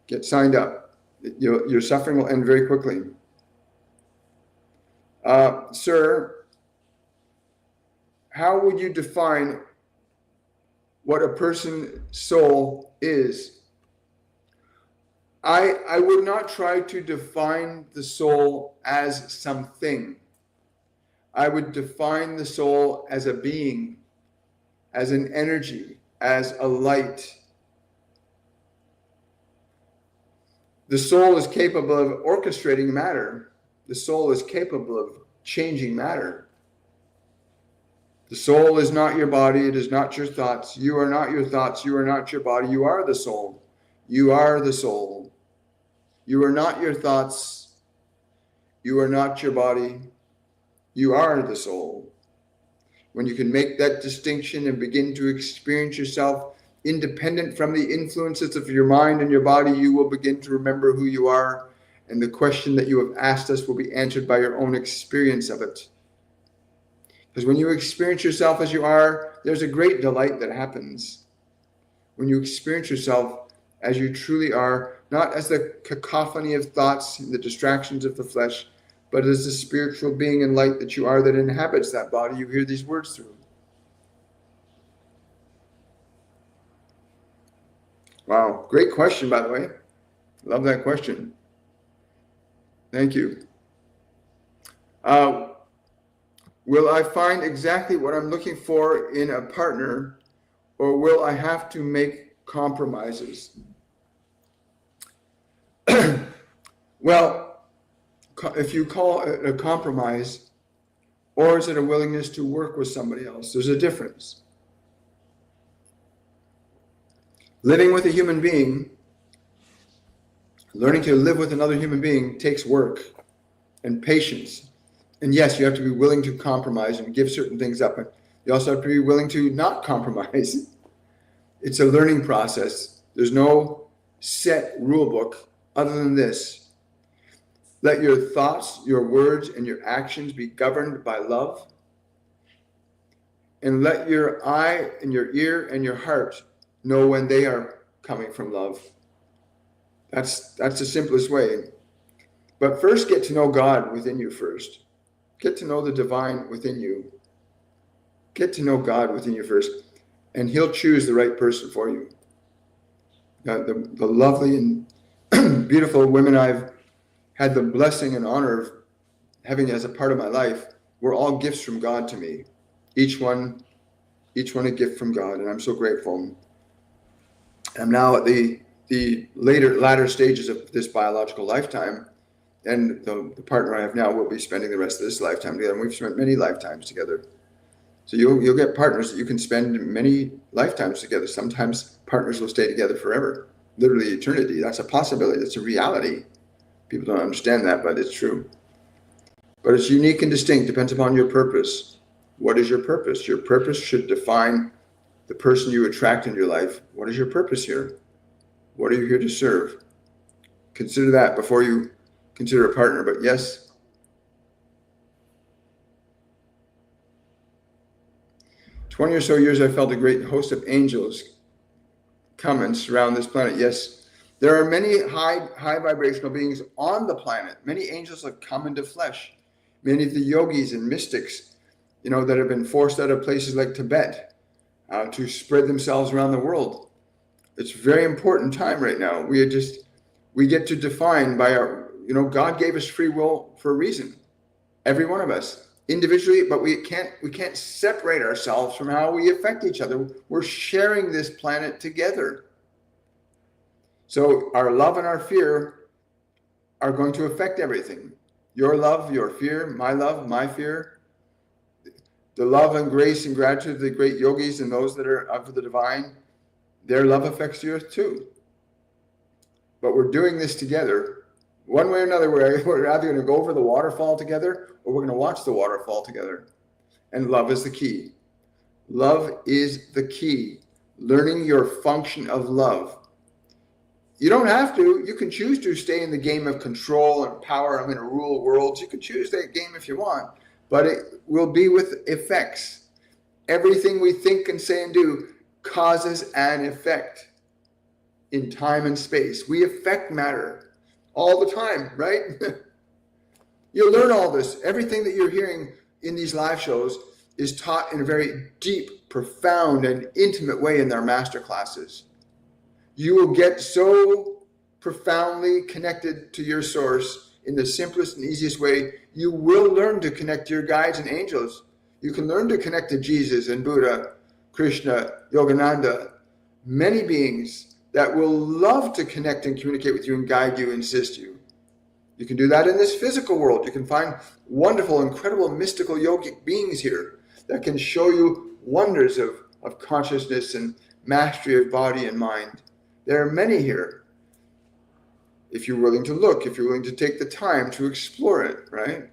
get signed up. Your suffering will end very quickly. Sir, how would you define what a person's soul is? I would not try to define the soul as something. I would define the soul as a being, as an energy, as a light. The soul is capable of orchestrating matter. The soul is capable of changing matter. The soul is not your body. It is not your thoughts. You are not your thoughts. You are not your body. You are the soul. You are the soul. You are not your thoughts. You are not your body. You are the soul. When you can make that distinction and begin to experience yourself independent from the influences of your mind and your body, you will begin to remember who you are, and the question that you have asked us will be answered by your own experience of it. Because when you experience yourself as you are, there's a great delight that happens. When you experience yourself as you truly are, not as the cacophony of thoughts and the distractions of the flesh, but as the spiritual being and light that you are that inhabits that body you hear these words through. Wow, great question, by the way. Love that question. Thank you. Will I find exactly what I'm looking for in a partner, or will I have to make compromises? Well, if you call it a compromise, or is it a willingness to work with somebody else? There's a difference. Living with a human being, learning to live with another human being takes work and patience. And yes, you have to be willing to compromise and give certain things up. But you also have to be willing to not compromise. It's a learning process. There's no set rule book other than this. Let your thoughts, your words, and your actions be governed by love. And let your eye and your ear and your heart know when they are coming from love. That's the simplest way. But first, get to know God within you first. Get to know the divine within you. Get to know God within you first. And he'll choose the right person for you. The lovely and beautiful women I've had the blessing and honor of having as a part of my life were all gifts from God to me. Each one a gift from God, and I'm so grateful. I'm now at the latter stages of this biological lifetime, and the partner I have now will be spending the rest of this lifetime together, and we've spent many lifetimes together. So you'll get partners that you can spend many lifetimes together. Sometimes partners will stay together forever, literally eternity. That's a possibility. That's a reality. People don't understand that, but it's true. But it's unique and distinct, depends upon your purpose. What is your purpose? Your purpose should define the person you attract in your life. What is your purpose here? What are you here to serve? Consider that before you consider a partner. But yes, 20 or so years, I felt a great host of angels come and surround this planet. Yes, there are many high vibrational beings on the planet. Many angels have come into flesh. Many of the yogis and mystics, that have been forced out of places like Tibet to spread themselves around the world. It's a very important time right now. We get to define by our, God gave us free will for a reason. Every one of us individually, but we can't separate ourselves from how we affect each other. We're sharing this planet together. So our love and our fear are going to affect everything. Your love, your fear, my love, my fear. The love and grace and gratitude of the great yogis and those that are of the divine, their love affects the earth too. But we're doing this together. One way or another, we're either going to go over the waterfall together or we're going to watch the waterfall together. And love is the key. Love is the key. learning your function of love. You don't have to. You can choose to stay in the game of control and power. I'm going to rule worlds. You can choose that game if you want, but it will be with effects. Everything we think and say and do causes an effect in time and space. We affect matter all the time, right? You'll learn all this. Everything that you're hearing in these live shows is taught in a very deep, profound, and intimate way in their master classes. You will get so profoundly connected to your source in the simplest and easiest way. You will learn to connect to your guides and angels. You can learn to connect to Jesus and Buddha, Krishna, Yogananda, many beings that will love to connect and communicate with you and guide you and assist you. You can do that in this physical world. You can find wonderful, incredible, mystical yogic beings here that can show you wonders of consciousness and mastery of body and mind. There are many here. If you're willing to look, if you're willing to take the time to explore it, right?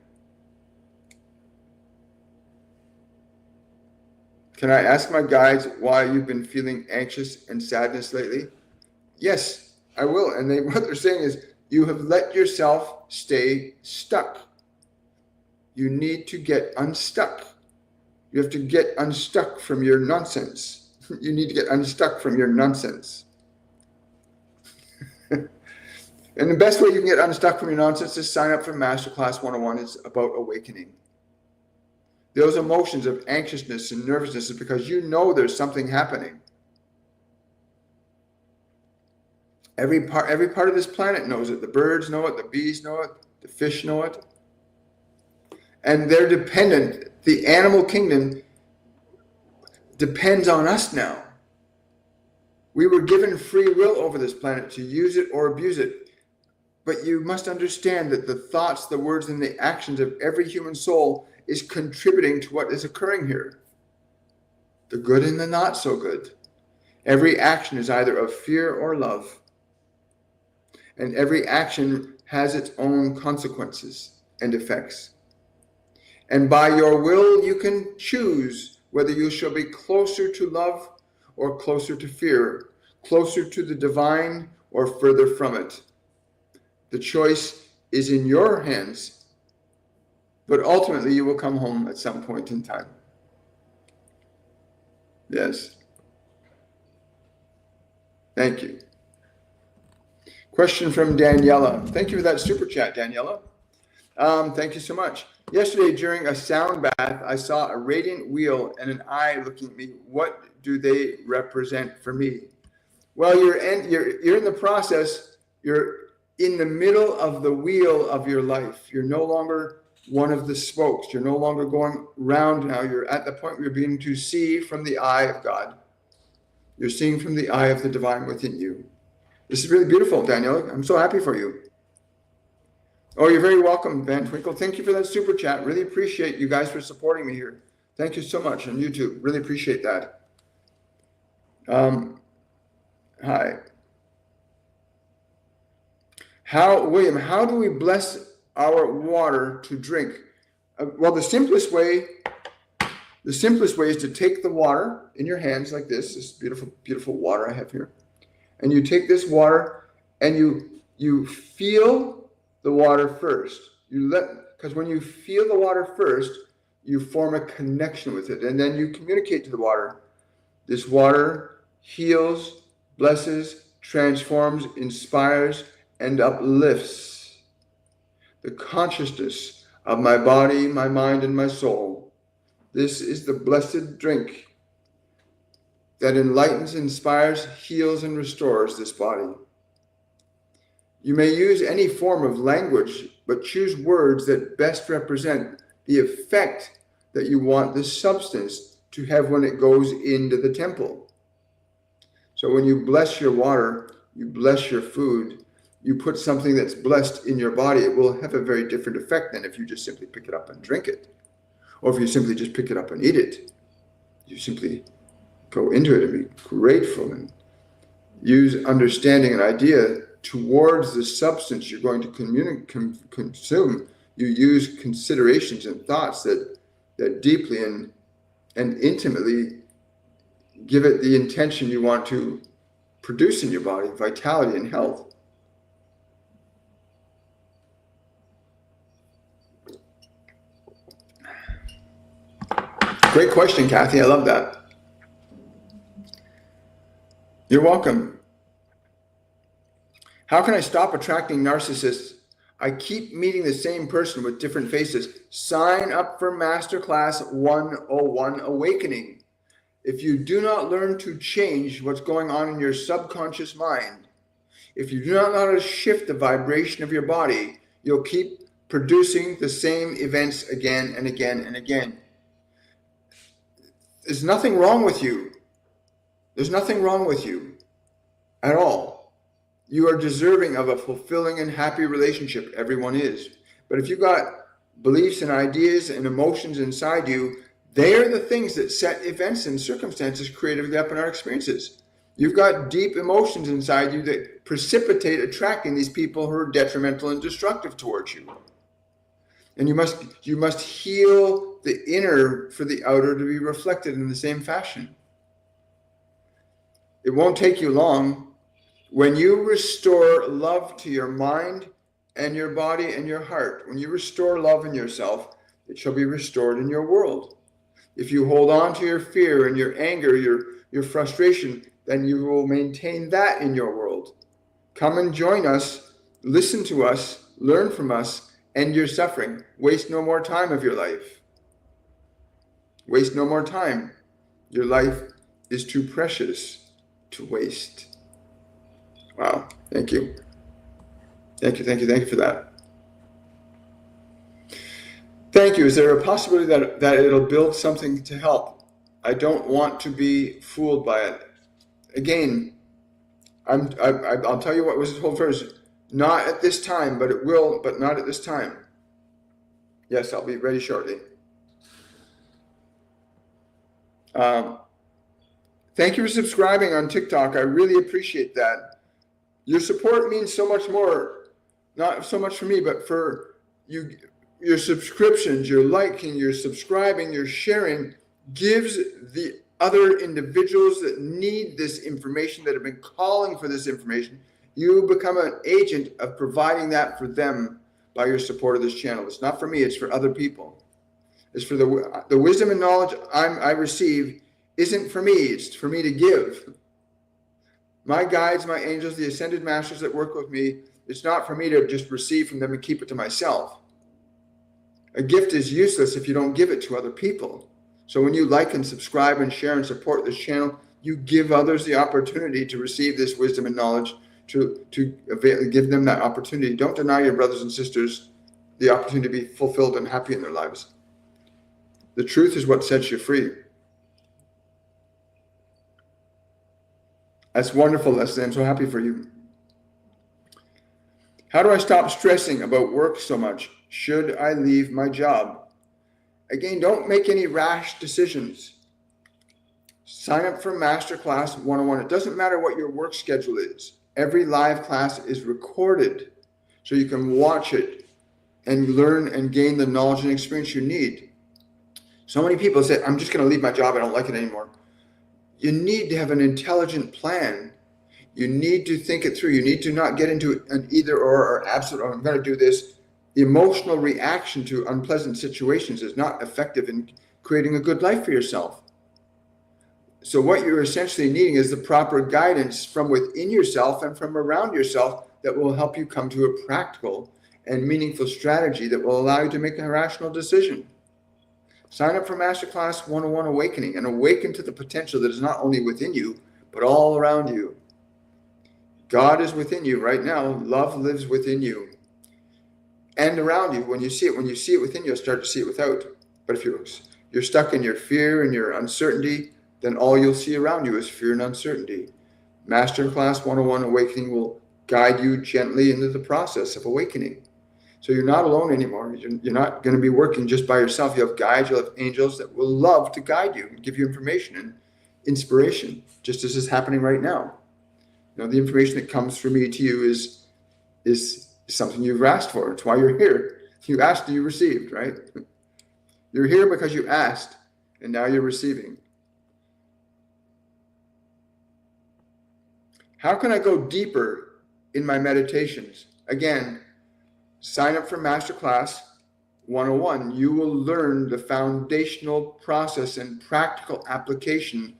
Can I ask my guides why you've been feeling anxious and sadness lately? Yes, I will. And what they're saying is, you have let yourself stay stuck. You need to get unstuck. You have to get unstuck from your nonsense. You need to get unstuck from your nonsense. And the best way you can get unstuck from your nonsense is sign up for Masterclass 101. It's about awakening. Those emotions of anxiousness and nervousness is because you know there's something happening. Every part of this planet knows it. The birds know it, the bees know it, the fish know it. And they're dependent. The animal kingdom depends on us now. We were given free will over this planet to use it or abuse it. But you must understand that the thoughts, the words, and the actions of every human soul is contributing to what is occurring here. The good and the not so good. Every action is either of fear or love. And every action has its own consequences and effects. And by your will, you can choose whether you shall be closer to love or closer to fear, closer to the divine or further from it. The choice is in your hands, but ultimately you will come home at some point in time. Yes. Thank you. Question from Daniela. Thank you for that super chat, Daniela. Thank you so much. Yesterday, during a sound bath, I saw a radiant wheel and an eye looking at me. What do they represent for me? Well, you're in the process. You're in the middle of the wheel of your life. You're no longer one of the spokes. You're no longer going round now. You're at the point where you're beginning to see from the eye of God. You're seeing from the eye of the divine within you. This is really beautiful, Daniel. I'm so happy for you. Oh, you're very welcome, Van Twinkle. Thank you for that super chat. Really appreciate you guys for supporting me here. Thank you so much on YouTube. Really appreciate that. Hi. William, how do we bless our water to drink? Well, the simplest way is to take the water in your hands like this beautiful, beautiful water I have here. And you take this water and you feel the water first. Because when you feel the water first, you form a connection with it. And then you communicate to the water. This water heals, blesses, transforms, inspires, and uplifts the consciousness of my body, my mind, and my soul. This is the blessed drink that enlightens, inspires, heals, and restores this body. You may use any form of language, but choose words that best represent the effect that you want this substance to have when it goes into the temple. So when you bless your water, you bless your food, you put something that's blessed in your body, it will have a very different effect than if you just simply pick it up and drink it. Or if you simply just pick it up and eat it. You simply go into it and be grateful and use understanding and idea towards the substance you're going to consume. You use considerations and thoughts that deeply and intimately give it the intention you want to produce in your body, vitality and health. Great question, Kathy. I love that. You're welcome. How can I stop attracting narcissists? I keep meeting the same person with different faces. Sign up for Masterclass 101 Awakening. If you do not learn to change what's going on in your subconscious mind, if you do not know how to shift the vibration of your body, you'll keep producing the same events again and again and again. There's nothing wrong with you. There's nothing wrong with you at all. You are deserving of a fulfilling and happy relationship. Everyone is. But if you got beliefs and ideas and emotions inside you, they are the things that set events and circumstances creatively up in our experiences. You've got deep emotions inside you that precipitate attracting these people who are detrimental and destructive towards you. And you must heal the inner for the outer to be reflected in the same fashion. It won't take you long. When you restore love to your mind and your body and your heart, when you restore love in yourself, it shall be restored in your world. If you hold on to your fear and your anger, your frustration, then you will maintain that in your world. Come and join us, listen to us, learn from us, end your suffering. Waste no more time of your life. Waste no more time. Your life is too precious to waste. Wow, thank you. Thank you for that. Thank you. Is there a possibility that it'll build something to help? I don't want to be fooled by it. Again, I'll tell you what was his whole phrase. Not at this time, but it will, but not at this time. Yes, I'll be ready shortly. Thank you for subscribing on TikTok. I really appreciate that. Your support means so much more, not so much for me, but for you. Your subscriptions, your liking, your subscribing, your sharing gives the other individuals that need this information, that have been calling for this information, you become an agent of providing that for them by your support of this channel. It's not for me, it's for other people. It's for the wisdom and knowledge I receive isn't for me, it's for me to give. My guides, my angels, the ascended masters that work with me, it's not for me to just receive from them and keep it to myself. A gift is useless if you don't give it to other people. So when you like and subscribe and share and support this channel, you give others the opportunity to receive this wisdom and knowledge, to give them that opportunity. Don't deny your brothers and sisters the opportunity to be fulfilled and happy in their lives. The truth is what sets you free. That's wonderful, Leslie. I'm so happy for you. How do I stop stressing about work so much? Should I leave my job? Again, don't make any rash decisions. Sign up for Masterclass 101. It doesn't matter what your work schedule is. Every live class is recorded so you can watch it and learn and gain the knowledge and experience you need. So many people say, I'm just going to leave my job. I don't like it anymore. You need to have an intelligent plan. You need to think it through. You need to not get into an either or absolute, I'm going to do this. The emotional reaction to unpleasant situations is not effective in creating a good life for yourself. So what you're essentially needing is the proper guidance from within yourself and from around yourself that will help you come to a practical and meaningful strategy that will allow you to make a rational decision. Sign up for Masterclass 101 Awakening and awaken to the potential that is not only within you, but all around you. God is within you right now. Love lives within you and around you. When you see it within you, you'll start to see it without. But if you're stuck in your fear and your uncertainty, then all you'll see around you is fear and uncertainty. Masterclass 101 Awakening will guide you gently into the process of awakening. So you're not alone anymore. You're not going to be working just by yourself. You have guides, you'll have angels that will love to guide you and give you information and inspiration, just as is happening right now. You know, the information that comes from me to you is something you've asked for. It's why you're here. You asked, you received, right? You're here because you asked, and now you're receiving. How can I go deeper in my meditations? Again, sign up for Masterclass 101. You will learn the foundational process and practical application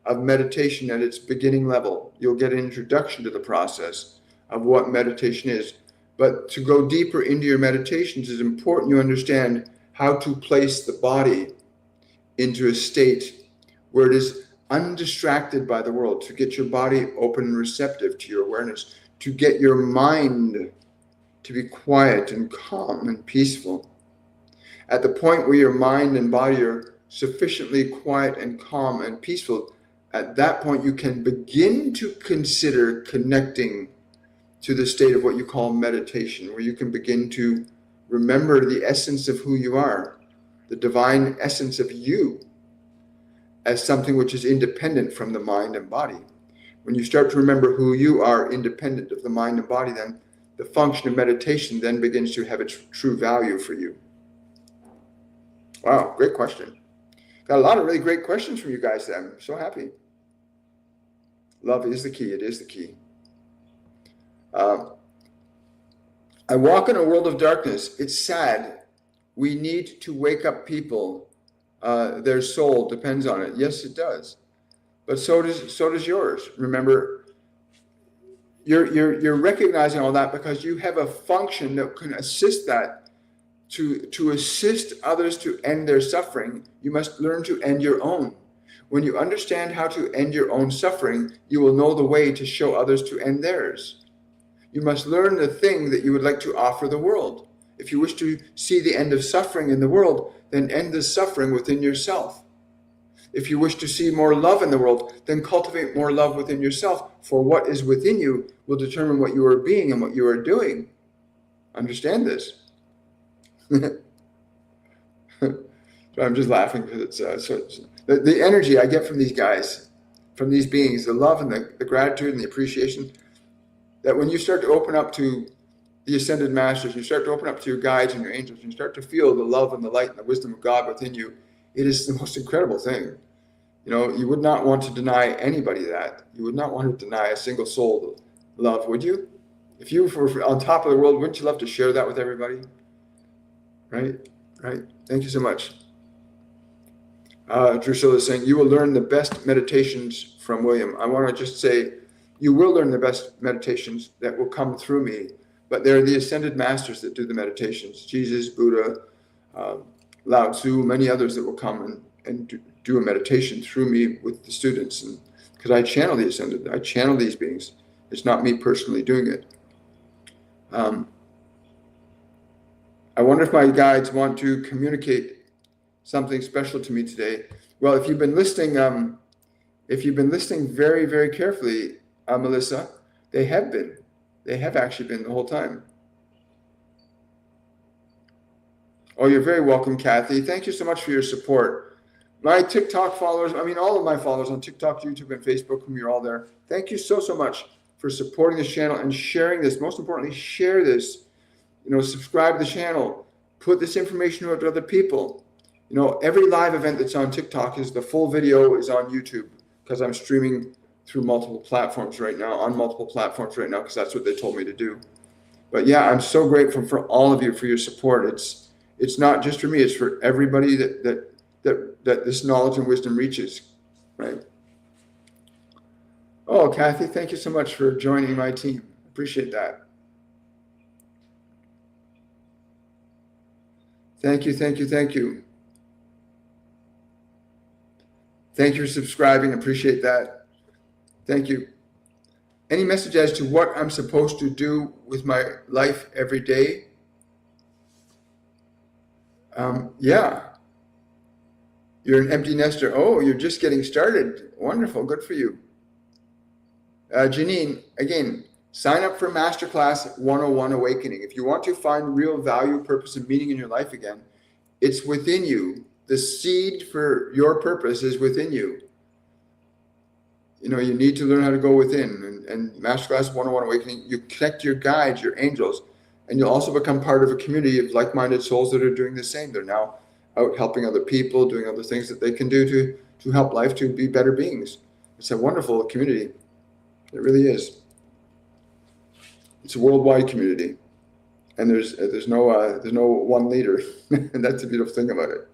of meditation at its beginning level. You'll get an introduction to the process of what meditation is. But to go deeper into your meditations, it's important you understand how to place the body into a state where it is undistracted by the world, to get your body open and receptive to your awareness, to get your mind to be quiet and calm and peaceful. At the point where your mind and body are sufficiently quiet and calm and peaceful, at that point you can begin to consider connecting to the state of what you call meditation, where you can begin to remember the essence of who you are, the divine essence of you, as something which is independent from the mind and body. When you start to remember who you are independent of the mind and body, then the function of meditation then begins to have its true value for you. Wow, great question. Got a lot of really great questions from you guys today. I'm so happy. Love is the key. It is the key. I walk in a world of darkness. It's sad. We need to wake up people. Their soul depends on it. Yes, it does. But so does yours. Remember, you're recognizing all that because you have a function that can assist that. To assist others to end their suffering, you must learn to end your own. When you understand how to end your own suffering, you will know the way to show others to end theirs. You must learn the thing that you would like to offer the world. If you wish to see the end of suffering in the world, then end the suffering within yourself. If you wish to see more love in the world, then cultivate more love within yourself, for what is within you will determine what you are being and what you are doing. Understand this. So I'm just laughing because it's the energy I get from these guys, from these beings, the love and the gratitude and the appreciation, that when you start to open up to the ascended masters, you start to open up to your guides and your angels, and you start to feel the love and the light and the wisdom of God within you, it is the most incredible thing. You know, you would not want to deny anybody that. You would not want to deny a single soul love, would you? If you were on top of the world, wouldn't you love to share that with everybody? Right. Thank you so much. Drusilla is saying, you will learn the best meditations from William. I want to just say, you will learn the best meditations that will come through me, but they're the ascended masters that do the meditations. Jesus, Buddha, Lao Tzu, many others that will come and do a meditation through me with the students. And because I channel the ascended, I channel these beings. It's not me personally doing it. I wonder if my guides want to communicate something special to me today. Well, if you've been listening very, very carefully, Melissa, they have actually been the whole time. Oh, you're very welcome, Kathy. Thank you so much for your support. My TikTok followers, all of my followers on TikTok, YouTube, and Facebook, whom you're all there, thank you so much for supporting this channel and sharing this. Most importantly, share this. Subscribe to the channel, put this information out to other people. Every live event that's on TikTok the full video is on YouTube, because I'm streaming through multiple platforms right now, because that's what they told me to do. But yeah, I'm so grateful for all of you for your support. It's not just for me, it's for everybody that this knowledge and wisdom reaches, right? Oh, Kathy, thank you so much for joining my team. Appreciate that. Thank you. Thank you for subscribing. Appreciate that. Thank you. Any message as to what I'm supposed to do with my life every day? Yeah. You're an empty nester. Oh, you're just getting started. Wonderful. Good for you. Janine, again, sign up for Masterclass 101 Awakening. If you want to find real value, purpose, and meaning in your life again, it's within you. The seed for your purpose is within you. You need to learn how to go within. And Masterclass 101 Awakening, you connect your guides, your angels, and you'll also become part of a community of like-minded souls that are doing the same. They're now out helping other people, doing other things that they can do to help life to be better beings. It's a wonderful community. It really is. It's a worldwide community, and there's no one leader, and that's the beautiful thing about it.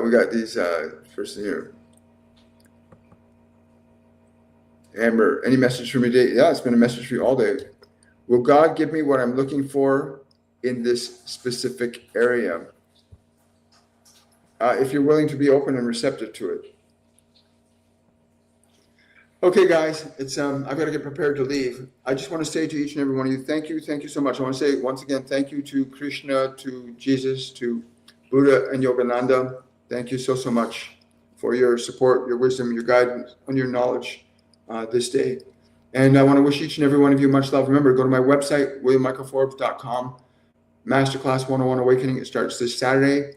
We got these first here. Amber, any message for me today? Yeah, it's been a message for you all day. Will God give me what I'm looking for in this specific area? If you're willing to be open and receptive to it. Okay, guys, it's I've got to get prepared to leave. I just want to say to each and every one of you, thank you so much. I want to say once again, thank you to Krishna, to Jesus, to Buddha and Yogananda. Thank you so much for your support, your wisdom, your guidance, and your knowledge this day. And I want to wish each and every one of you much love. Remember, go to my website, williammichaelforbes.com. Masterclass 101 Awakening. It starts this Saturday.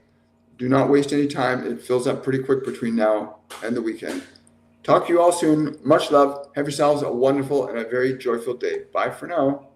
Do not waste any time. It fills up pretty quick between now and the weekend. Talk to you all soon. Much love. Have yourselves a wonderful and a very joyful day. Bye for now.